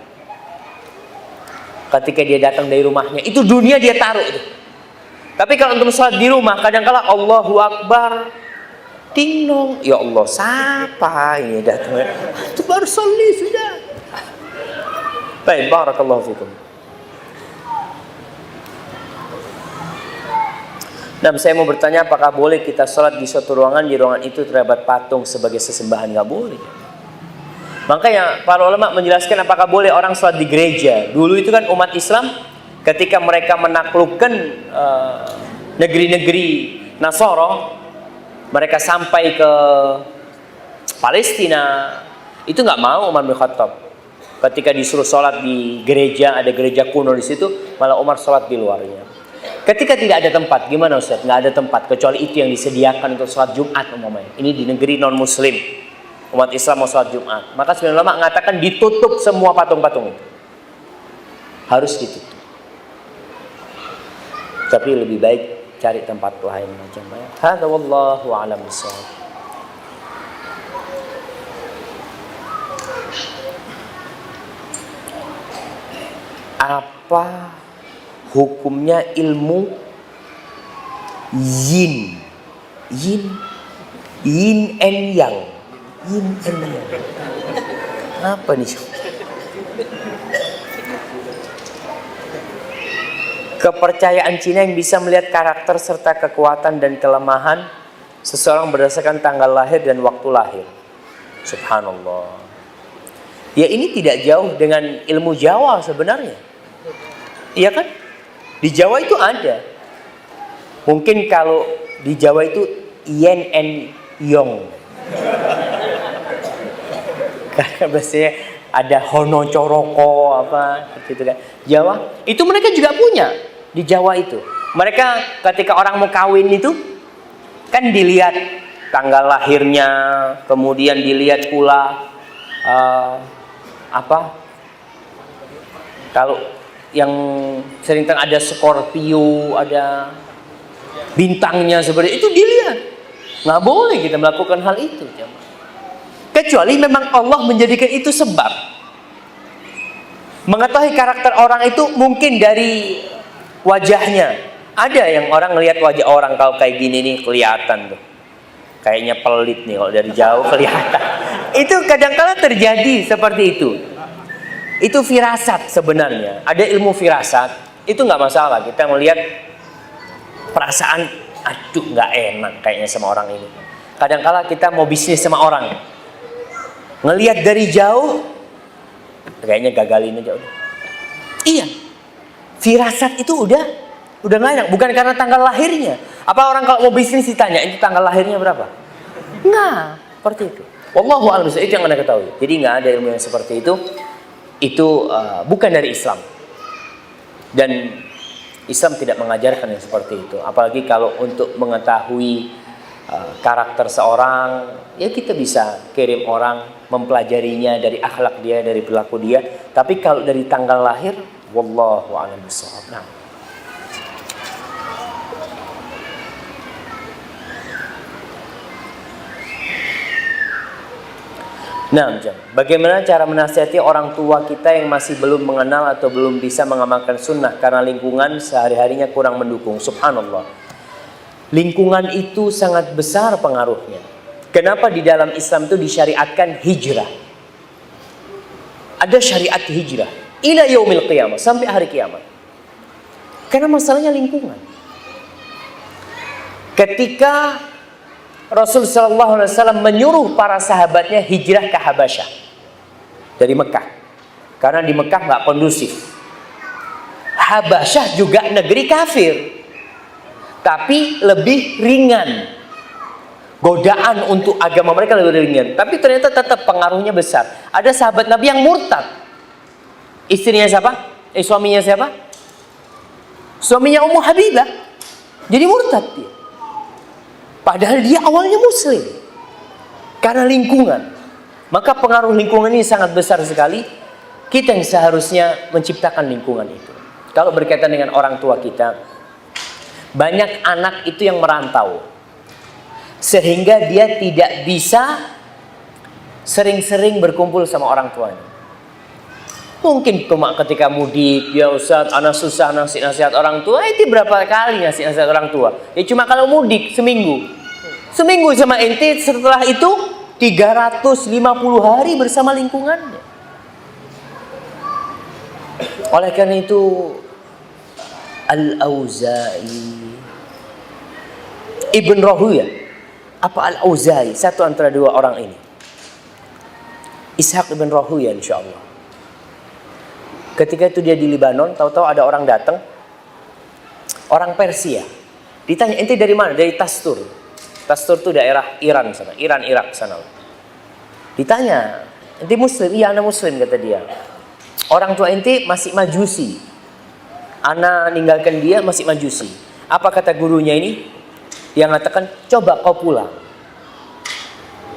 Ketika dia datang dari rumahnya, itu dunia dia taruh itu. Tapi kalau untuk salat di rumah, kadang-kala Allahu Akbar, ting dong, ya Allah, siapa ini datang? Itu baru sholli sudah. Baik, barakallahu fikum. Nah, saya mau bertanya, apakah boleh kita sholat di suatu ruangan, di ruangan itu terdapat patung sebagai sesembahan? Nggak boleh. Makanya para ulama menjelaskan apakah boleh orang sholat di gereja. Dulu itu kan umat Islam ketika mereka menaklukkan negeri-negeri Nasara, mereka sampai ke Palestina, itu nggak mau Umar bin Khattab. Ketika disuruh sholat di gereja, ada gereja kuno di situ, malah Umar sholat di luarnya. Ketika tidak ada tempat, gimana Ustaz? Nggak ada tempat, kecuali itu yang disediakan untuk sholat Jumat umpamanya. Ini di negeri non-muslim, umat Islam mau sholat Jumat. Maka sebenarnya ulama mengatakan ditutup semua patung-patung itu. Harus ditutup. Tapi lebih baik cari tempat lain macam mana. Hadza wallahu a'lam bishawab. Apa hukumnya ilmu yin and yang? Yin and yang. Apa nih? Kepercayaan Cina yang bisa melihat karakter serta kekuatan dan kelemahan seseorang berdasarkan tanggal lahir dan waktu lahir. Subhanallah. Ya, ini tidak jauh dengan ilmu Jawa sebenarnya. Iya kan? Di Jawa itu ada. Mungkin kalau di Jawa itu yin and yang. Karena biasanya ada hono coroko apa gitu kan. Jawa itu mereka juga punya di Jawa itu. Mereka ketika orang mau kawin itu kan dilihat tanggal lahirnya, kemudian dilihat pula kalau yang sering ada Scorpio, ada bintangnya seperti itu dilihat. Nggak boleh kita melakukan hal itu, kecuali memang Allah menjadikan itu sebab. Mengetahui karakter orang itu mungkin dari wajahnya. Ada yang orang ngelihat wajah orang kalau kayak gini nih kelihatan tuh. Kayaknya pelit nih kalau dari jauh kelihatan. Itu kadang-kala terjadi seperti itu. Itu firasat sebenarnya. Ada ilmu firasat. Itu nggak masalah. Kita melihat perasaan, aduh nggak enak kayaknya sama orang ini. Kadang-kala kita mau bisnis sama orang, ngelihat dari jauh, kayaknya gagalin aja udah. Iya, firasat itu udah nggak enak. Bukan karena tanggal lahirnya. Apa orang kalau mau bisnis ditanya itu tanggal lahirnya berapa? Nggak, seperti itu. Wallahu a'lam bishawab, itu yang Anda ketahui. Jadi nggak ada ilmu yang seperti itu. Itu bukan dari Islam. Dan Islam tidak mengajarkan yang seperti itu. Apalagi kalau untuk mengetahui karakter seorang, ya kita bisa kirim orang mempelajarinya dari akhlak dia, dari perilaku dia. Tapi kalau dari tanggal lahir, wallahu a'lam bishawab. Nah, Nah, bagaimana cara menasihati orang tua kita yang masih belum mengenal atau belum bisa mengamalkan sunnah karena lingkungan sehari-harinya kurang mendukung? Subhanallah. Lingkungan itu sangat besar pengaruhnya. Kenapa di dalam Islam itu disyariatkan hijrah? Ada syariat hijrah ila yaumil qiyamah, sampai hari kiamat. Karena masalahnya lingkungan. Ketika Rasul sallallahu alaihi wasallam menyuruh para sahabatnya hijrah ke Habasyah dari Mekah, karena di Mekah nggak kondusif. Habasyah juga negeri kafir, tapi lebih ringan. Godaan untuk agama mereka lebih ringan, tapi ternyata tetap pengaruhnya besar. Ada sahabat Nabi yang murtad. Istrinya siapa? Suaminya siapa? Suaminya Ummu Habibah. Jadi murtad dia. Padahal dia awalnya muslim. Karena lingkungan. Maka pengaruh lingkungan ini sangat besar sekali. Kita yang seharusnya menciptakan lingkungan itu. Kalau berkaitan dengan orang tua kita, banyak anak itu yang merantau. Sehingga dia tidak bisa sering-sering berkumpul sama orang tuanya. Mungkin cuma ketika mudik, ya Ustaz, anak susah nasihat orang tua. Itu berapa kali nasihat orang tua? Ya cuma kalau mudik seminggu sama ente, setelah itu 350 hari bersama lingkungannya. Oleh karena itu Al-Auza'i, Ibn Rahuyah, apa Al-Auza'i, satu antara dua orang ini, Ishaq Ibn Rahuyah insyaallah. Ketika itu dia di Libanon, tahu-tahu ada orang datang, orang Persia. Ditanya, ente dari mana? Dari Tastur. Tastur itu daerah Iran sana, Irak sana. Ditanya, ente muslim? Iya, anak muslim, kata dia. Orang tua ente masih majusi. Anak ninggalkan dia masih majusi. Apa kata gurunya ini? Yang mengatakan, coba kau pulang.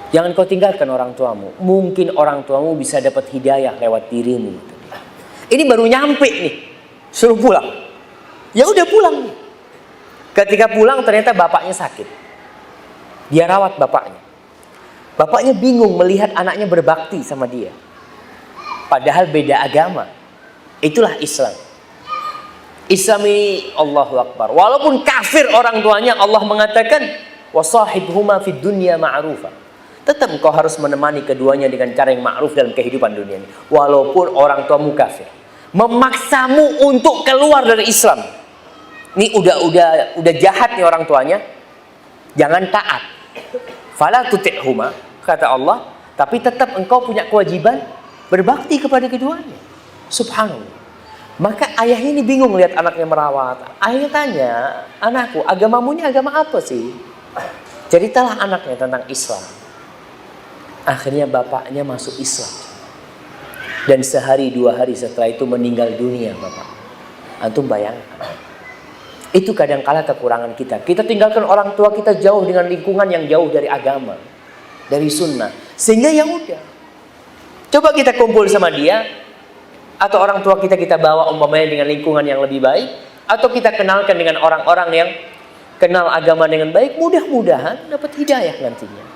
Jangan kau tinggalkan orang tuamu. Mungkin orang tuamu bisa dapat hidayah lewat dirimu. Ini baru nyampe nih, suruh pulang. Ya udah pulang. Ketika pulang ternyata bapaknya sakit. Dia rawat bapaknya. Bapaknya bingung melihat anaknya berbakti sama dia. Padahal beda agama. Itulah Islam. Islam ini Allahu Akbar. Walaupun kafir orang tuanya, Allah mengatakan wasahibhuma fid dunya ma'rufa. Tetap kau harus menemani keduanya dengan cara yang ma'ruf dalam kehidupan dunia ini. Walaupun orang tuamu kafir. Memaksamu untuk keluar dari Islam. Ini udah jahat nih orang tuanya. Jangan taat. Fala tuti'huma, kata Allah, tapi tetap engkau punya kewajiban berbakti kepada keduanya. Subhanallah. Maka ayahnya ini bingung lihat anaknya merawat. Ayahnya tanya, anakku, agamamu ini agama apa sih? Ceritalah anaknya tentang Islam. Akhirnya bapaknya masuk Islam. Dan sehari 2 hari setelah itu meninggal dunia bapak. Antum bayangkan. Itu kadang-kala kekurangan kita. Kita tinggalkan orang tua kita jauh dengan lingkungan yang jauh dari agama, dari sunnah. Sehingga ya udah. Coba kita kumpul sama dia, atau orang tua kita bawa umpamanya dengan lingkungan yang lebih baik, atau kita kenalkan dengan orang-orang yang kenal agama dengan baik, mudah-mudahan dapat hidayah nantinya.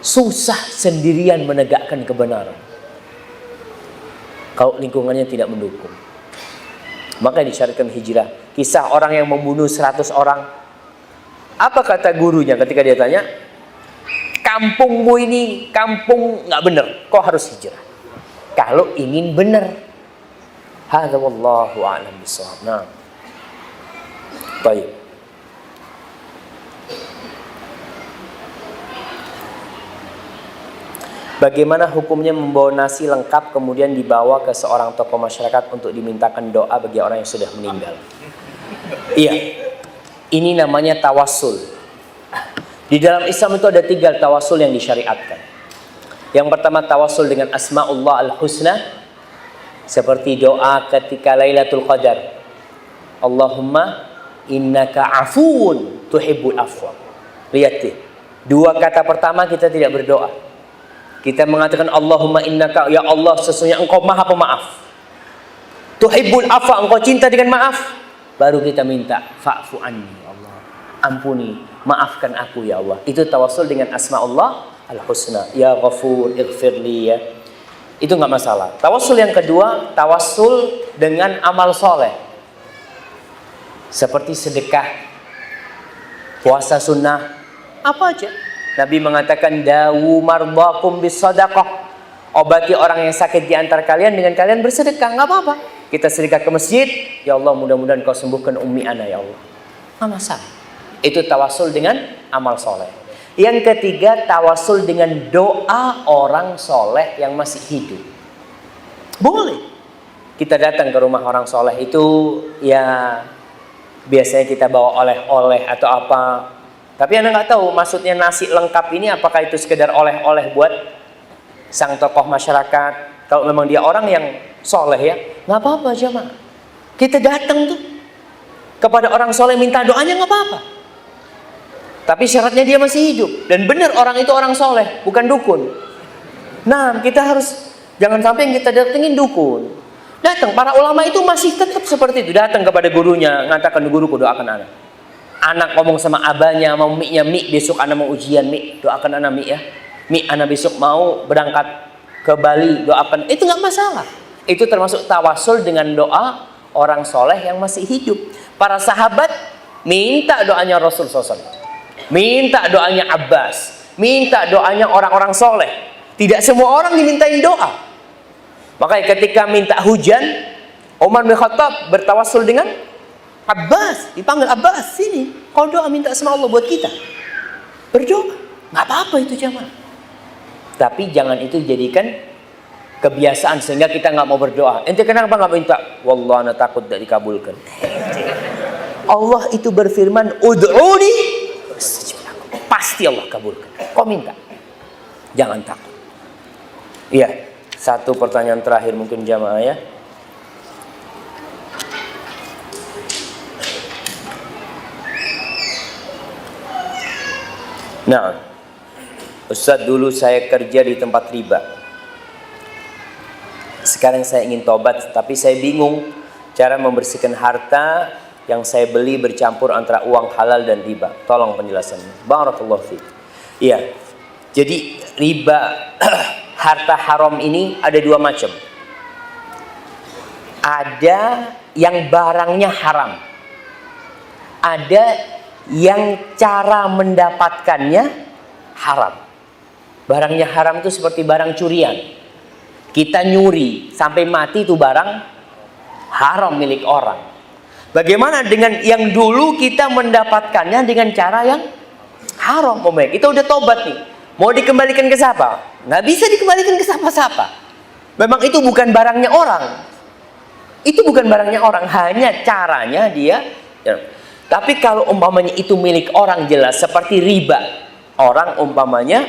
Susah sendirian menegakkan kebenaran kalau lingkungannya tidak mendukung. Maka disyariatkan hijrah. Kisah orang yang membunuh 100 orang. Apa kata gurunya ketika dia tanya? Kampungmu ini kampung nggak benar. Kau harus hijrah. Kalau ingin benar. Hadza wallahu a'lam bishawab. Nah. Baik. Bagaimana hukumnya membawa nasi lengkap kemudian dibawa ke seorang tokoh masyarakat untuk dimintakan doa bagi orang yang sudah meninggal? Iya, ini namanya tawassul. Di dalam Islam itu ada 3 tawassul yang disyariatkan. Yang pertama tawassul dengan Asma'ullah al-Husna, seperti doa ketika Lailatul Qadar. Allahumma innaka afuun tuhibbul afwa. Lihat deh, 2 kata pertama kita tidak berdoa. Kita mengatakan Allahumma innaka, ya Allah sesungguhnya engkau maha pemaaf. Tuhibbul afwa, engkau cinta dengan maaf. Baru kita minta fa'fu anni, Allah ampuni, maafkan aku ya Allah. Itu tawassul dengan asma Allah al-husna. Ya Ghafur, ighfirli ya. Itu nggak masalah. Tawassul yang kedua, tawassul dengan amal soleh. Seperti sedekah, puasa sunnah, apa aja. Nabi mengatakan, dawu marbakum bis sadaqah. Obati orang yang sakit di antara kalian dengan kalian bersedekah, nggak apa-apa. Kita sedekah ke masjid, ya Allah mudah-mudahan kau sembuhkan ummi ana ya Allah. Nggak masalah. Itu tawassul dengan amal soleh. Yang ketiga, tawassul dengan doa orang soleh yang masih hidup. Boleh. Kita datang ke rumah orang soleh itu, ya biasanya kita bawa oleh-oleh atau apa. Tapi Anda nggak tahu maksudnya nasi lengkap ini apakah itu sekedar oleh-oleh buat sang tokoh masyarakat. Kalau memang dia orang yang soleh ya, nggak apa-apa jemaah. Kita datang tuh kepada orang soleh minta doanya nggak apa-apa. Tapi syaratnya dia masih hidup. Dan benar orang itu orang soleh, bukan dukun. Nah, kita harus, jangan sampai yang kita datengin dukun. Datang, para ulama itu masih tetap seperti itu. Datang kepada gurunya, mengatakan, guruku doakan anak. Anak ngomong sama abahnya, mau Mi-nya, Mi, besok anak mau ujian, Mi, doakan anak Mi ya. Mi, anak besok mau berangkat ke Bali, doakan. Itu nggak masalah. Itu termasuk tawassul dengan doa orang soleh yang masih hidup. Para sahabat minta doanya Rasul SAW. Minta doanya Abbas, minta doanya orang-orang soleh. Tidak semua orang dimintain doa. Makanya ketika minta hujan, Umar bin Khattab bertawassul dengan Abbas. Dipanggil Abbas, sini, kau doa minta sama Allah buat kita. Berdoa, nggak apa-apa itu jamaah. Tapi jangan itu jadikan kebiasaan sehingga kita nggak mau berdoa. Ente kenapa nggak minta? Wallah, ana takut tidak dikabulkan. Allah itu berfirman, ud'uni pasti Allah kabulkan. Kau minta, jangan takut. Iya, satu pertanyaan terakhir mungkin jamaah ya. Nah, Ustaz, dulu saya kerja di tempat riba. Sekarang saya ingin tobat, tapi saya bingung cara membersihkan harta yang saya beli bercampur antara uang halal dan riba. Tolong penjelasannya. Barakallahu fiik. Iya. Jadi riba harta haram ini ada dua macam. Ada yang barangnya haram. Ada yang cara mendapatkannya haram. Barangnya haram itu seperti barang curian. Kita nyuri sampai mati itu barang haram milik orang. Bagaimana dengan yang dulu kita mendapatkannya dengan cara yang haram? Kita udah tobat nih. Mau dikembalikan ke siapa? Nggak bisa dikembalikan ke siapa-siapa. Memang itu bukan barangnya orang. Itu bukan barangnya orang. Hanya caranya dia. Ya. Tapi kalau umpamanya itu milik orang jelas. Seperti riba. Orang umpamanya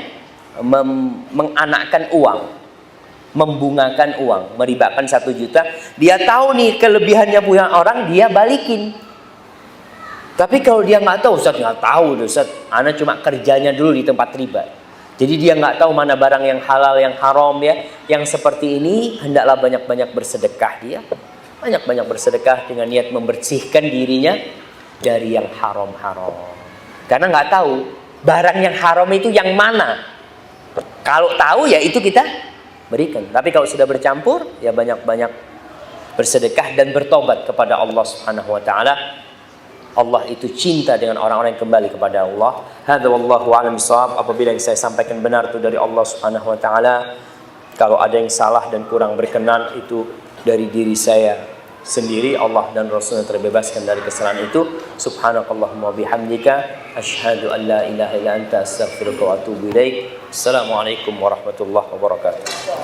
menganakkan uang. Membungakan uang, meribakan 1 juta, dia tahu nih kelebihannya punya orang, dia balikin. Tapi kalau dia nggak tahu, Ustaz nggak tahu, Ustaz, ana cuma kerjanya dulu di tempat riba, jadi dia nggak tahu mana barang yang halal, yang haram ya. Yang seperti ini hendaklah banyak-banyak bersedekah dia, banyak-banyak bersedekah dengan niat membersihkan dirinya dari yang haram-haram. Karena nggak tahu barang yang haram itu yang mana. Kalau tahu ya itu kita berikan. Tapi kalau sudah bercampur, ya banyak-banyak bersedekah dan bertobat kepada Allah Subhanahu wa taala. Allah itu cinta dengan orang-orang yang kembali kepada Allah. Hadza wallahu a'lam bishawab. Apabila yang saya sampaikan benar itu dari Allah Subhanahu wa taala. Kalau ada yang salah dan kurang berkenan itu dari diri saya sendiri. Allah dan Rasulnya terbebaskan dari kesalahan itu. Subhanakallahumma bihamdika asyhadu an la ilaha illa anta astaghfiruka wa atubu ilaik. Assalamualaikum warahmatullahi wabarakatuh.